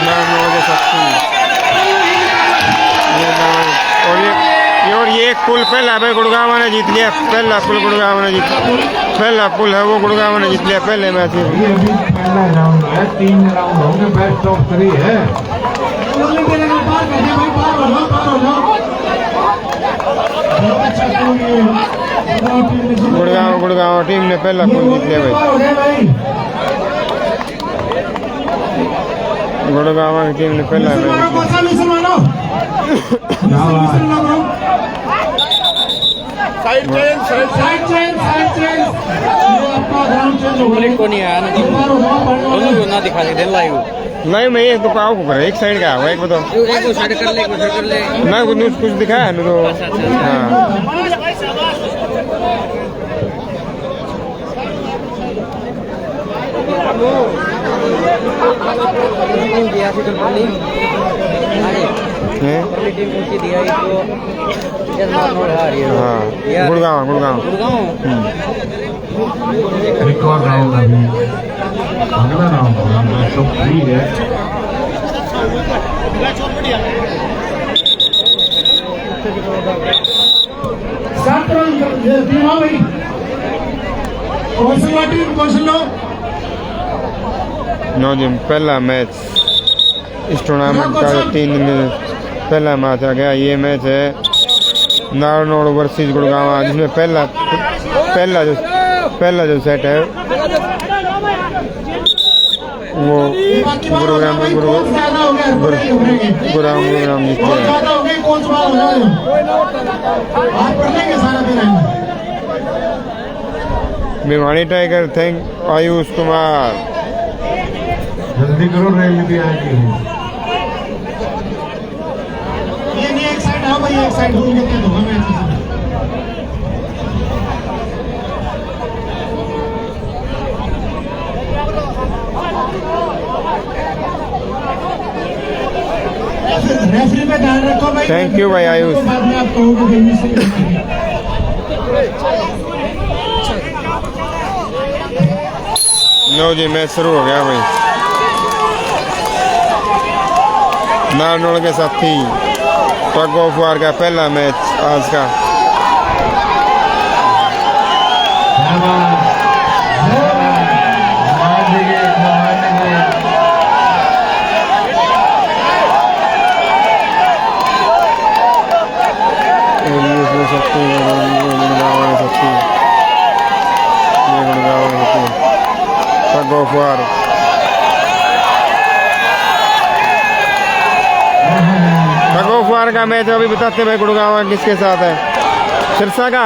नारनौल के साथी, और ये एक पुल पहला भाई गुड़गांवा ने जीत लिया। पहला पुल गुड़गांवा ने जीत, पहला पुल है वो गुड़गांवा ने जीत लिया पहले मैच में। ये अभी पहला राउंड है, 3 राउंड होंगे, बेस्ट ऑफ 3 है। गुड़गांवा टीम ने पहला पुल जीत लिया भाई, गुड़गांवा की टीम ने पहला को नहीं आया ना दिखा दे लाइव। नहीं मैं एक तो पाव को कर, एक साइड का है, एक बताओ एक को साइड कर ले, एक को साइड कर ले ना, कुछ दिखाया है तो। हाँ दिया से टीम को दिया हाँ गुड़गांव एक और राउंड अभी, अगला राउंड बेस्ट ऑफ 3 है। नो जी पहला मैच इस टूर्नामेंट का 3 दिन पहला मैच आ गया। ये मैच है नारनौल वर्सेस गुड़गांव, जिसमें पहला जो सेट है वो गुरुग्राम जीत गया। Bhiwani tiger thank Ayush Kumar. जल्दी करो, रेल भी आएगी। ये नहीं एक साइड आओ भाई, एक साइड हो लेते हैं दोनों मैच। रेफरी पे ध्यान रखो भाई। थैंक यू भाई आयुष। बाद में आप कहोगे भाई से लो जी मैच शुरू हो गया भाई। नारनौल के साथी टग ऑफ वार का पहला मैच आज का। टग ऑफ वार टगोफवार का मैच अभी बताते भाई गुड़गांव किसके साथ है। सिरसा का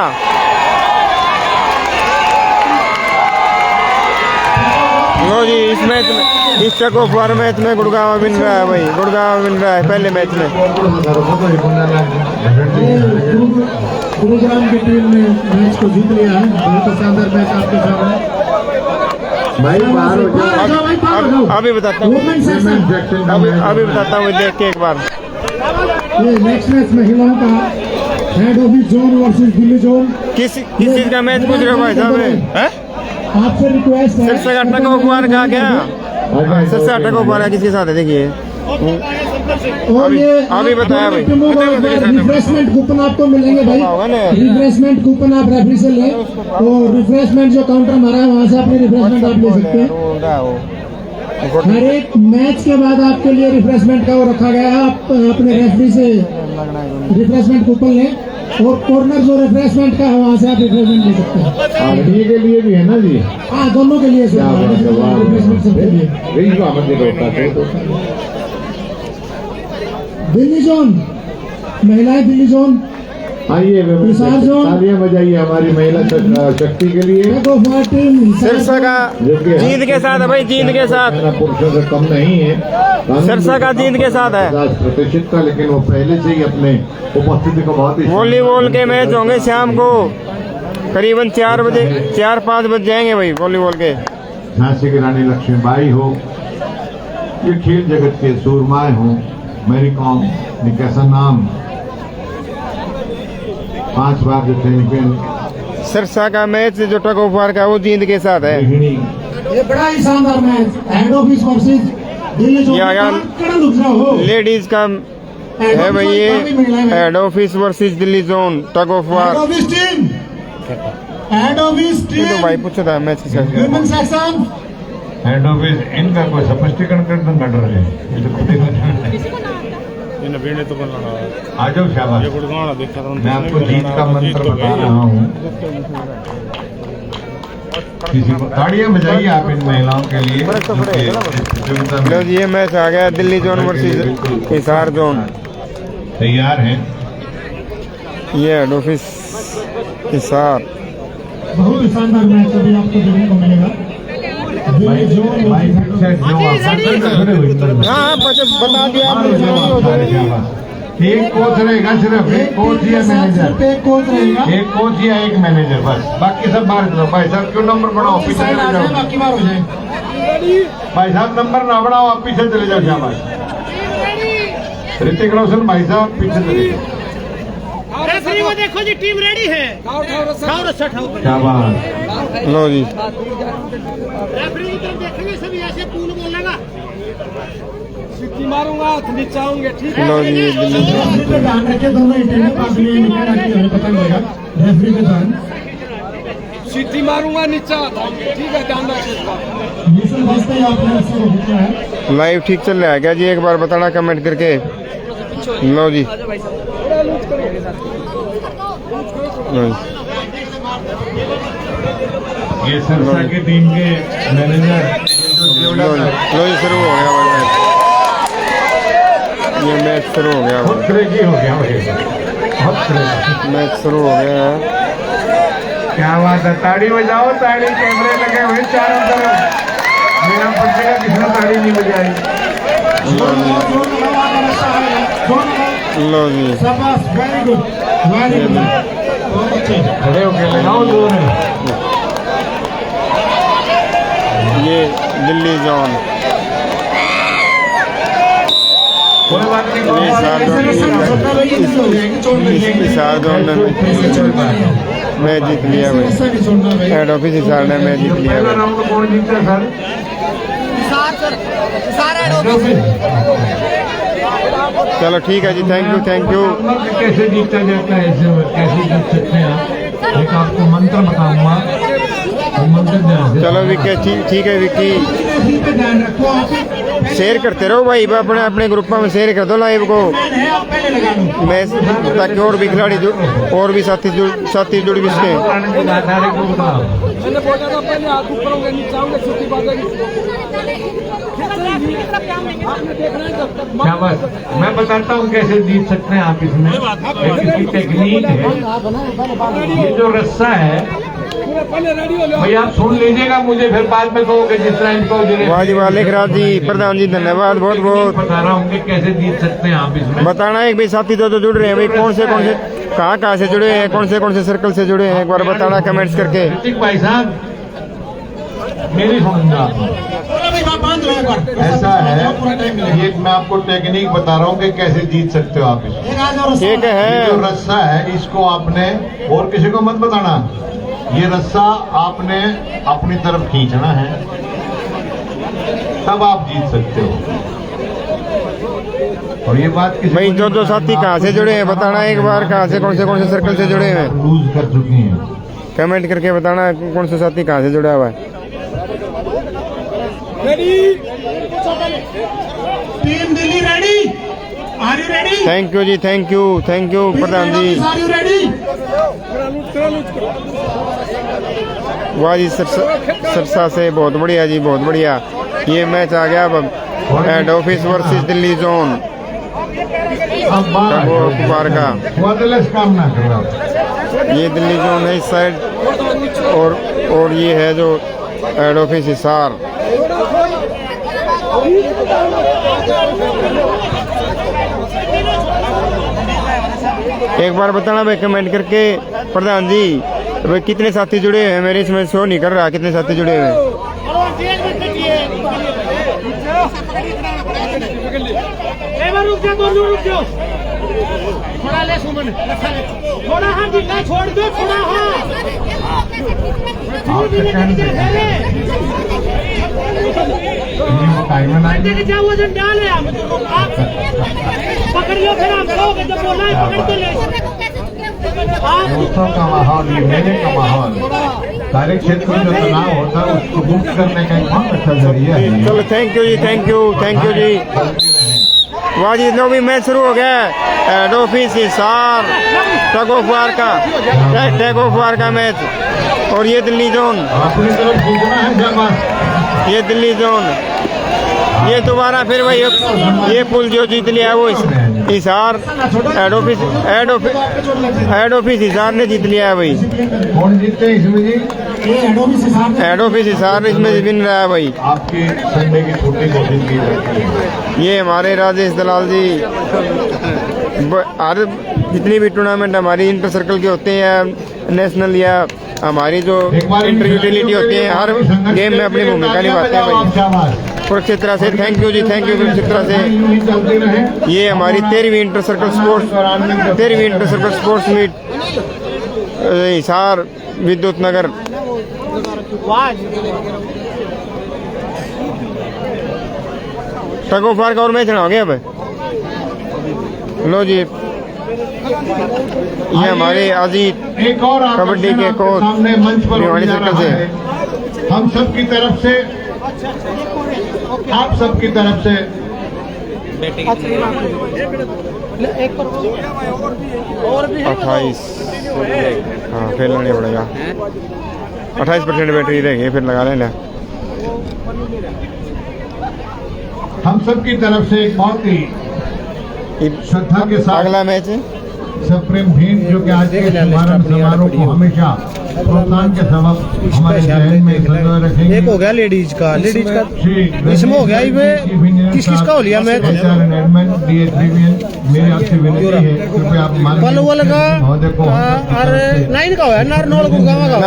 लो जी इस मैच में, इस टगोफवार मैच में गुड़गांव विन रहा है भाई। गुड़गांव विन रहा है पहले मैच में। गुरुग्राम की टीम ने मैच को जीत लिया है। बहुत शानदार मैच आपके सामने भाई। बाहर हो जाओ, अभी बताता हूँ, अभी बताता हूँ देख के एक बार। ये नेक्स्ट मैच महिलाओं का head office zone versus Delhi zone. किस चीज का मैच पूछ रहे हो भाई साहब? आपसे रिक्वेस्ट है। सिरसा का टगोफवार का क्या? सिरसा टगोफवार किसके साथ है देखिए। और ये अभी बताया भाई। रिफ्रेशमेंट कूपन आपको मिलेंगे भाई। रिफ्रेशमेंट कूपन आप रेफरी से लें, तो रिफ्रेशमेंट जो काउंटर मारा है वहाँ से अपनी रिफ्रेशमेंट आप ले सकते हैं। हर एक मैच के बाद आपके लिए रिफ्रेशमेंट का वो रखा गया है। आप अपने रेफरी से रिफ्रेशमेंट कूपन लें, और कॉर्नर जो रिफ्रेशमेंट का है वहाँ से आप रिफ्रेशमेंट ले सकते हैं। आर्मी के लिए भी है ना जी? हाँ, दोनों के लिए रिफ्रेशमेंट सबके लिए। दिल्ली जोन महिलाएं, दिल्ली जोन आइए तालियां बजाइए हमारी महिला शक्ति के लिए। सिरसा का जीत के साथ है भाई, जीत के साथ। पुरुषों से कम नहीं है। सिरसा का जीत के साथ है 50% का, लेकिन वो पहले से ही अपने उपस्थिति को बहुत ही। वॉलीबॉल के मैच होंगे शाम को करीबन 4-5 बजे जाएंगे भाई वॉलीबॉल के। झांसी की रानी लक्ष्मीबाई हो, ये खेल जगत के सूरमाए हो, मैरी कॉम ने कैसा नाम, 5 बार जो चैंपियन। सिरसा का मैच जो टगोफवार का वो जीत के साथ है। ये बड़ा ही शानदार match head office versus Delhi zone. Ladies का है भाई ये head office versus Delhi zone tug of war. Head office team तो भाई पूछा था मैच के साथ। वुमेन सेक्शन हेड ऑफिस इनका कोई स्पष्टीकरण कर रहे हैं। आ जाओ शाबाश। मैं आपको जीत का मंत्र बता रहा हूँ। किसी को ताड़ियां बजाइए आप इन महिलाओं के लिए। लो जी ये मैच आ गया Delhi zone versus Hisar zone. तैयार हैं? ये हेड ऑफिस हिसार। बहुत ही शानदार मैच अभी आपको देखने को मिलेगा। हाँ बता दिया आपने। एक कोच रहेगा, सिर्फ एक कोच या मैनेजर। एक कोच रहेगा, एक कोच या एक मैनेजर बस, बाकी सब बाहर चलो। भाई साहब क्यों नंबर बढ़ाओ, पीछे चले जाओ। बाकी बार हो जाए। भाई साहब नंबर ना बढ़ाओ, आप पीछे चले जाओ। शाबाश ऋतिक रोशन भाई साहब पीछे चले जाओ। रेफरी वो देखो जी टीम रेडी है। शाबाश। लो जी रेफरी की तरफ देखेंगे सभी ऐसे पूल बोलेगा। सिक्की मारूंगा, नीचाऊंगे, ठीक है। लो जी दिल्ली ध्यान रखे दोनों इंटरव्यू पास लिए पता लगेगा रेफरी के ध्यान। सीटी मारूंगा नीचा, ठीक है ध्यान रखिए। आपने लाइव ठीक चल रहा है क्या जी? एक बार बताना कमेंट करके। लो जी, लो जी। ये सरसा की टीम के मैनेजर लो जी, शुरू हो गया भाई मैच। ये मैच शुरू हो गया बहुत भाई, क्रेजी हो गया भाई, बहुत क्रेजी। मैच शुरू हो गया है। क्या बात है, ताड़ी बजाओ, ताड़ी, कैमरे लगे हुए चारों तरफ। मेरा पड़ेगा किसने ताड़ी नहीं बजाई। लो जी, शाबाश, वेरी गुड, वेरी गुड, बहुत अच्छे। खड़े होके लगाओ जोर है। ये दिल्ली जोन कोई बात नहीं, कोई बात साल नहीं। हिसार जोन ने मैच जीत लिया भाई। हेड ऑफिस हिसार ने मैच जीत लिया पहला भाई। राउंड कौन जीता सर? चलो ठीक है जी, थैंक यू, थैंक यू। कैसे जीता जाता है, ऐसे कैसे जीत सकते हैं आप? एक आपको मंत्र बताऊंगा, वो मंत्र ध्यान से। चलो विक्की, ठीक है विक्की, ध्यान रखो आप, शेयर करते रहो भाई, अपने अपने ग्रुप में शेयर कर दो लाइव को आप पहले लगा लो। मैच, ताकि और भी खिलाड़ी और भी साथी जुड़ भी सके। मैंने बोला था पहले हाथ ऊपर होंगे, नीचे होंगे, छुट्टी बात है। आपने देखना है जब तक क्या बात, मैं बताता हूँ कैसे जीत सकते हैं आप इसमें। एक इसकी टेक्निक है, ये जो रस्सा है पूरा पहले रेडी हो लो। भाई, आप सुन लीजिएगा, मुझे फिर बाद में कहोगे जिस तरह इनको वाह जी वाह, लेखराज जी, प्रधान जी, धन्यवाद बहुत बहुत। बता रहा हूँ कि कैसे जीत सकते हैं आप इसमें। बताना एक भी साथी जो जुड़ रहे हैं भाई, कौन से कहाँ से जुड़े हैं, कौन से सर्कल से जुड़े हैं, एक बार बताना कमेंट्स करके। ऋतिक भाई साहब, मेरी सुनूंगा। ऐसा है, ये मैं आपको टेक्निक बता रहा हूँ कि कैसे जीत सकते हो आप इसमें। ठीक ये है, जो रस्सा है, इसको आपने और किसी को मत बताना। ये रस्सा आपने अपनी तरफ खींचना है, तब आप जीत सकते हो। और ये बात किसी भाई को जो नहीं साथी बताना, कहाँ से जुड़े हैं बताना एक बार, कहाँ से कौन से सर्कल से जुड़े हैं, लूज कर चुकी हैं। कमेंट करके बताना कौन से साथी कहाँ से जुड़ा हुआ है। Team Delhi ready, are you ready? Thank you जी, thank you Pradhan ji. Are you ready? वाह जी, सरसा से बहुत बढ़िया जी, बहुत बढ़िया। ये मैच आ गया अब, head office versus Delhi zone Kumar का। काम ना कर रहा। ये दिल्ली जोन है इस साइड, और ये है जो हेड ऑफिस हिसार। एक बार बताना भाई कमेंट करके प्रधान जी, भाई कितने साथी जुड़े हैं, मेरे इसमें शो नहीं कर रहा, कितने साथी जुड़े हुए हैं। रुक जाओ, थोड़ा ले सुमन, थोड़ा हाँ दिखा, छोड़ दो थोड़ा हाँ। क्या वजन डाले आप पकड़ियो, फिर आप लोगे जब बोला है पकड़ के ले। दोस्तों का माहौल, ये मेले का माहौल, सारे क्षेत्र में जो तनाव होता है उसको मुक्त करने का एक बहुत अच्छा जरिया है। चलो थैंक यू जी, थैंक यू जी। वाह जी, लो भी मैच शुरू हो गया है, head office Hisar tug of war का मैच। और ये दिल्ली जोन, अपनी तरफ जीतना है, शाबाश। ये दिल्ली जोन, ये दोबारा फिर वही ये पुल जो जीत लिया वो हिसार हेड ऑफिस हिसार ने जीत लिया है भाई। कौन जीतते हैं इसमें जी? हेड ऑफिस हिसार इसमें विन रहा है भाई। आपकी संडे की छुट्टी को दिन की जाती है। ये हमारे राजेश दलाल जी, हर जितनी भी टूर्नामेंट हमारी इंटर सर्कल के होते हैं, नेशनल या हमारी जो इंटर यूटिलिटी होती है, हर गेम में अपनी भूमिका निभाते हैं भाई कुरुक्षेत्र से। थैंक यू जी, थैंक यू कुरुक्षेत्र से। ये हमारी 13वीं inter circle sports meet Hisar Vidyut Nagar. Tug of war का और मैच हो गया भाई। लो जी, ये हमारे अजीत एक और कबड्डी के कोच सामने मंच पर भिवानी होने जा सर्कल रहा से। है। हम सब की तरफ से, आप सब की तरफ से एक पर और भी है 28। हाँ फिर लगानी पड़ेगा 28% बैटरी रहेगी फिर लगा लेना। हम सब की तरफ से एक बहुत ही श्रद्धा के साथ अगला मैच सप्रेम भेंट जो कि आज के शुभारंभ समारोह को हमेशा प्रोत्साहन के सबब हमारे जहन में संजोए रखेंगे। एक हो गया लेडीज का इसमें हो गया किस किस का हो लिया मैच मेरी आपसे विनती है कृपया आप मान पलवल का और 9 का है नारनौल गुड़गांव का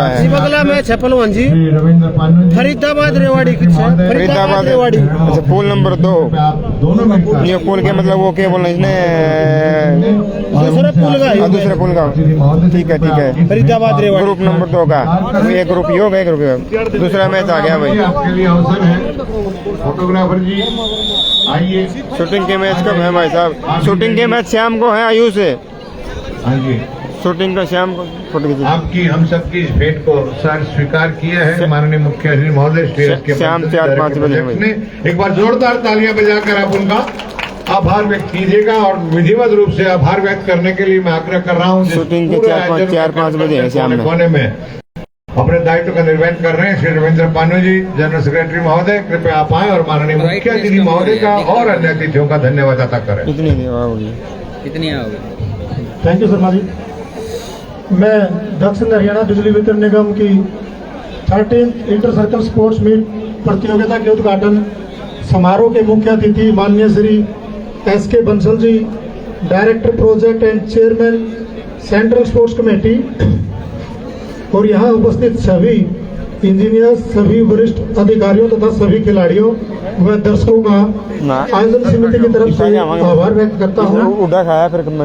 है अगला मैच है पलवन जी रविंद्र पांडे फरीदाबाद रेवाड़ी फरीदाबाद रेवाड़ी। अच्छा पुल नंबर 2 आप दोनों में ये पुल के मतलब वो क्या बोलना इसने दूसरे पुल का दूसरे पुल का ठीक है फरीदाबाद रेवाड़ी ग्रुप नंबर 2 का एक ग्रुप ये होगा एक ग्रुप दूसरा मैच आ गया भाई। आपके लिए अवसर है फोटोग्राफर जी आइए। शूटिंग के मैच कब है भाई साहब? शूटिंग के मैच शाम को है आयु से। हाँ जी शूटिंग का शाम को फोटो खींचिए। आपकी हम सबकी इस भेंट को सर स्वीकार किया है माननीय मुख्य अतिथि महोदय श्री एस के शाम 4-5 बजे ने। एक बार जोरदार तालियां बजाकर आप उनका आभार व्यक्त कीजिएगा और विधिवत रूप से आभार व्यक्त करने के लिए मैं आग्रह कर रहा हूँ। शूटिंग के 4-5 बजे है शाम में। कोने में अपने दायित्व का निर्वहन कर रहे हैं श्री रविंद्र पांडे जी जनरल सेक्रेटरी महोदय, कृपया आप आए और माननीय मुख्य अतिथि महोदय का और अन्य अतिथियों का धन्यवाद अदा करें। कितनी आओगे? Thank you Sharma ji. मैं दक्षिण हरियाणा बिजली वितरण निगम की 13th inter circle sports meet प्रतियोगिता के उद्घाटन समारोह के मुख्य अतिथि माननीय Shri S K Bansal ji, director project and chairman central sports committee और यहाँ उपस्थित सभी इंजीनियर्स, सभी वरिष्ठ अधिकारियों तथा सभी खिलाड़ियों व दर्शकों का आयोजन समिति की तरफ से आभार व्यक्त करता हूँ।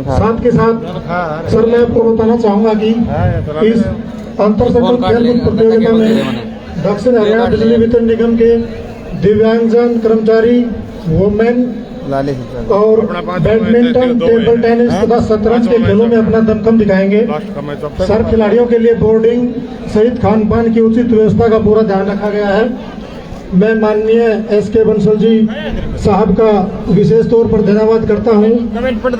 साथ के साथ सर मैं आपको बताना चाहूँगा कि इस अंतर सर्कल खेल प्रतियोगिता में दक्षिण हरियाणा बिजली वितरण निगम के दिव्यांगजन कर्मचारी, वुमेन और बैडमिंटन, टेबल टेनिस तथा शतरंज के खेलों में अपना दमखम दिखाएंगे। सर खिलाड़ियों के लिए बोर्डिंग सहित खान पान की उचित व्यवस्था का पूरा ध्यान रखा गया है। मैं माननीय एस के बंसल जी साहब का विशेष तौर पर धन्यवाद करता हूं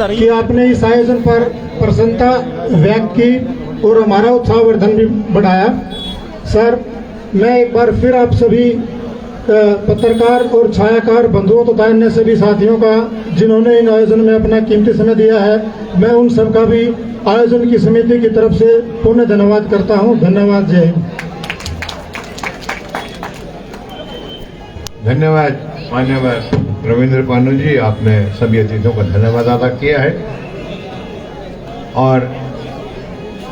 कि आपने इस आयोजन पर प्रसन्नता व्यक्त की और हमारा उत्साहवर्धन भी बढ़ाया। सर मैं एक बार फिर आप सभी पत्रकार और छायाकार बंधुओं तथा अन्य सभी साथियों का जिन्होंने इन आयोजन में अपना कीमती समय दिया है, मैं उन सब का भी आयोजन की समिति की तरफ से पुनः धन्यवाद करता हूं। धन्यवाद। जय हिंद। धन्यवाद मान्यवर रविंद्र पांडे जी, आपने सभी अतिथियों का धन्यवाद अदा किया है। और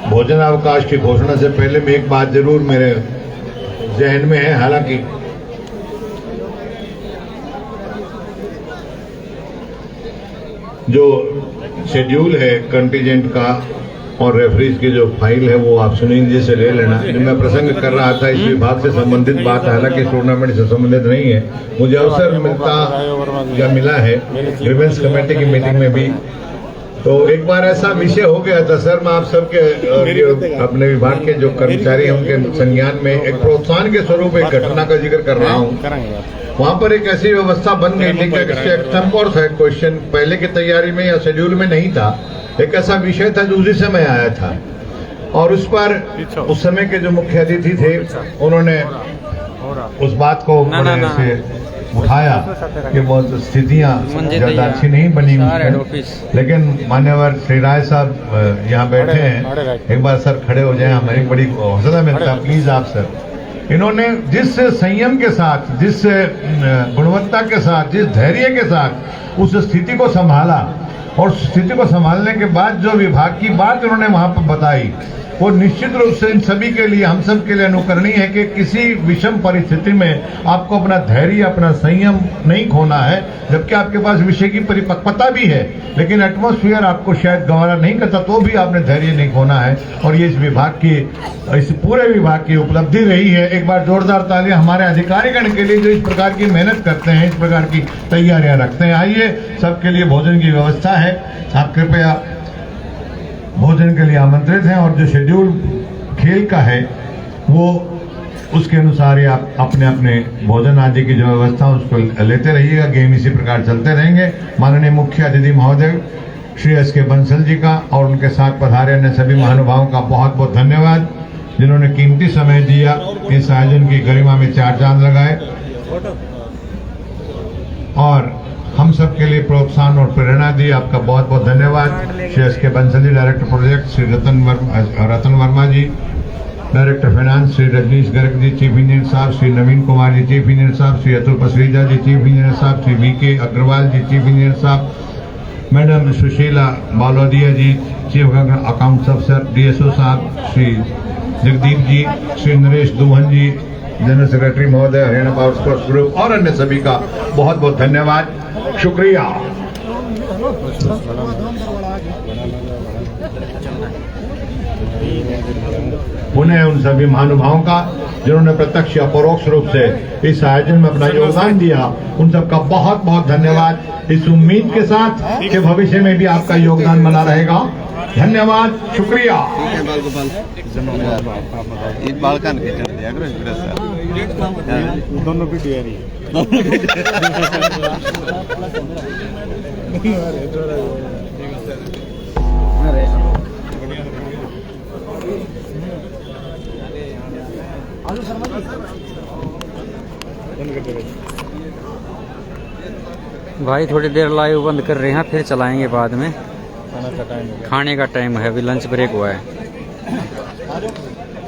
भोजन अवकाश की घोषणा से पहले में एक बात जरूर मेरे जहन में है, हालांकि जो शेड्यूल है कंटीजेंट का और रेफरीज की जो फाइल है वो आप सुनील जी से ले लेना। मैं प्रसंग कर रहा था इस विभाग से संबंधित बात, हालांकि इस टूर्नामेंट से संबंधित नहीं है। मुझे अवसर मिला है ग्रीवेंस कमेटी की मीटिंग में भी, तो एक बार ऐसा विषय हो गया था सर। मैं आप सबके अपने विभाग के जो कर्मचारी हैं उनके संज्ञान में एक प्रोत्साहन के स्वरूप एक घटना का जिक्र कर रहा हूँ। वहाँ पर एक ऐसी व्यवस्था बन गई थी कि कोर्स है क्वेश्चन पहले की तैयारी में या शेड्यूल में नहीं था, एक ऐसा विषय था जो उसी समय आया था और उस पर उस समय के जो मुख्य अतिथि थे उन्होंने उस बात को बड़े से उठाया कि वो स्थितियां ज्यादा अच्छी नहीं बनी उसमें। लेकिन मान्यवर श्री राय साहब यहाँ बैठे हैं, एक बार सर खड़े हो जाए, हमारी बड़ी हौसला मिलता है, प्लीज आप सर। इन्होंने जिस संयम के साथ, जिस गुणवत्ता के साथ, जिस धैर्य के साथ उस स्थिति को संभाला और स्थिति को संभालने के बाद जो विभाग की बात उन्होंने वहां पर बताई वो निश्चित रूप से इन सभी के लिए, हम सब के लिए अनुकरणीय है कि किसी विषम परिस्थिति में आपको अपना धैर्य, अपना संयम नहीं खोना है, जबकि आपके पास विषय की परिपक्वता भी है, लेकिन एटमॉस्फेयर आपको शायद गवारा नहीं करता, तो भी आपने धैर्य नहीं खोना है। और ये इस विभाग की, इस पूरे विभाग की उपलब्धि रही है। एक बार जोरदार तालियां हमारे अधिकारीगण के लिए जो इस प्रकार की मेहनत करते हैं, इस प्रकार की तैयारियां रखते हैं। आइए, सबके लिए भोजन की व्यवस्था है, आप कृपया भोजन के लिए आमंत्रित हैं। और जो शेड्यूल खेल का है वो उसके अनुसार ही आप अपने अपने भोजन आदि की जो व्यवस्था उसको लेते रहिएगा। गेम इसी प्रकार चलते रहेंगे। माननीय मुख्य अतिथि महोदय श्री एस के बंसल जी का और उनके साथ पधारे अन्य सभी महानुभावों का बहुत बहुत धन्यवाद, जिन्होंने कीमती समय दिया, इस आयोजन की गरिमा में चार चांद लगाए और हम सब के लिए प्रोत्साहन और प्रेरणा दी। आपका बहुत बहुत धन्यवाद। Shri S K Bansal ji director project, Shri Ratan Verma जी director finance, Shri Rajneesh Garg ji chief engineer साहब, श्री नवीन कुमार जी चीफ इंजीनियर साहब, श्री अतुल पसरीजा जी चीफ इंजीनियर साहब, श्री वीके अग्रवाल जी चीफ इंजीनियर साहब, मैडम सुशीला बालोदिया जी चीफ अकाउंट्स अफसर डीएसओ साहब, श्री जगदीप जी, श्री नरेश दुहन जी जनरल सेक्रेटरी महोदय हरियाणा पावर स्पोर्ट्स ग्रुप और अन्य सभी का बहुत बहुत धन्यवाद, शुक्रिया। पुनः उन सभी महानुभावों का जिन्होंने प्रत्यक्ष या परोक्ष रूप से इस आयोजन में अपना योगदान दिया, उन सबका बहुत बहुत धन्यवाद। इस उम्मीद के साथ कि भविष्य में भी आपका योगदान बना रहेगा। धन्यवाद, शुक्रिया। दोनों पीटी आ रही भाई थोड़ी देर लाइव बंद कर रहे हैं, फिर चलाएंगे बाद में। खाने का टाइम है, अभी लंच ब्रेक हुआ है।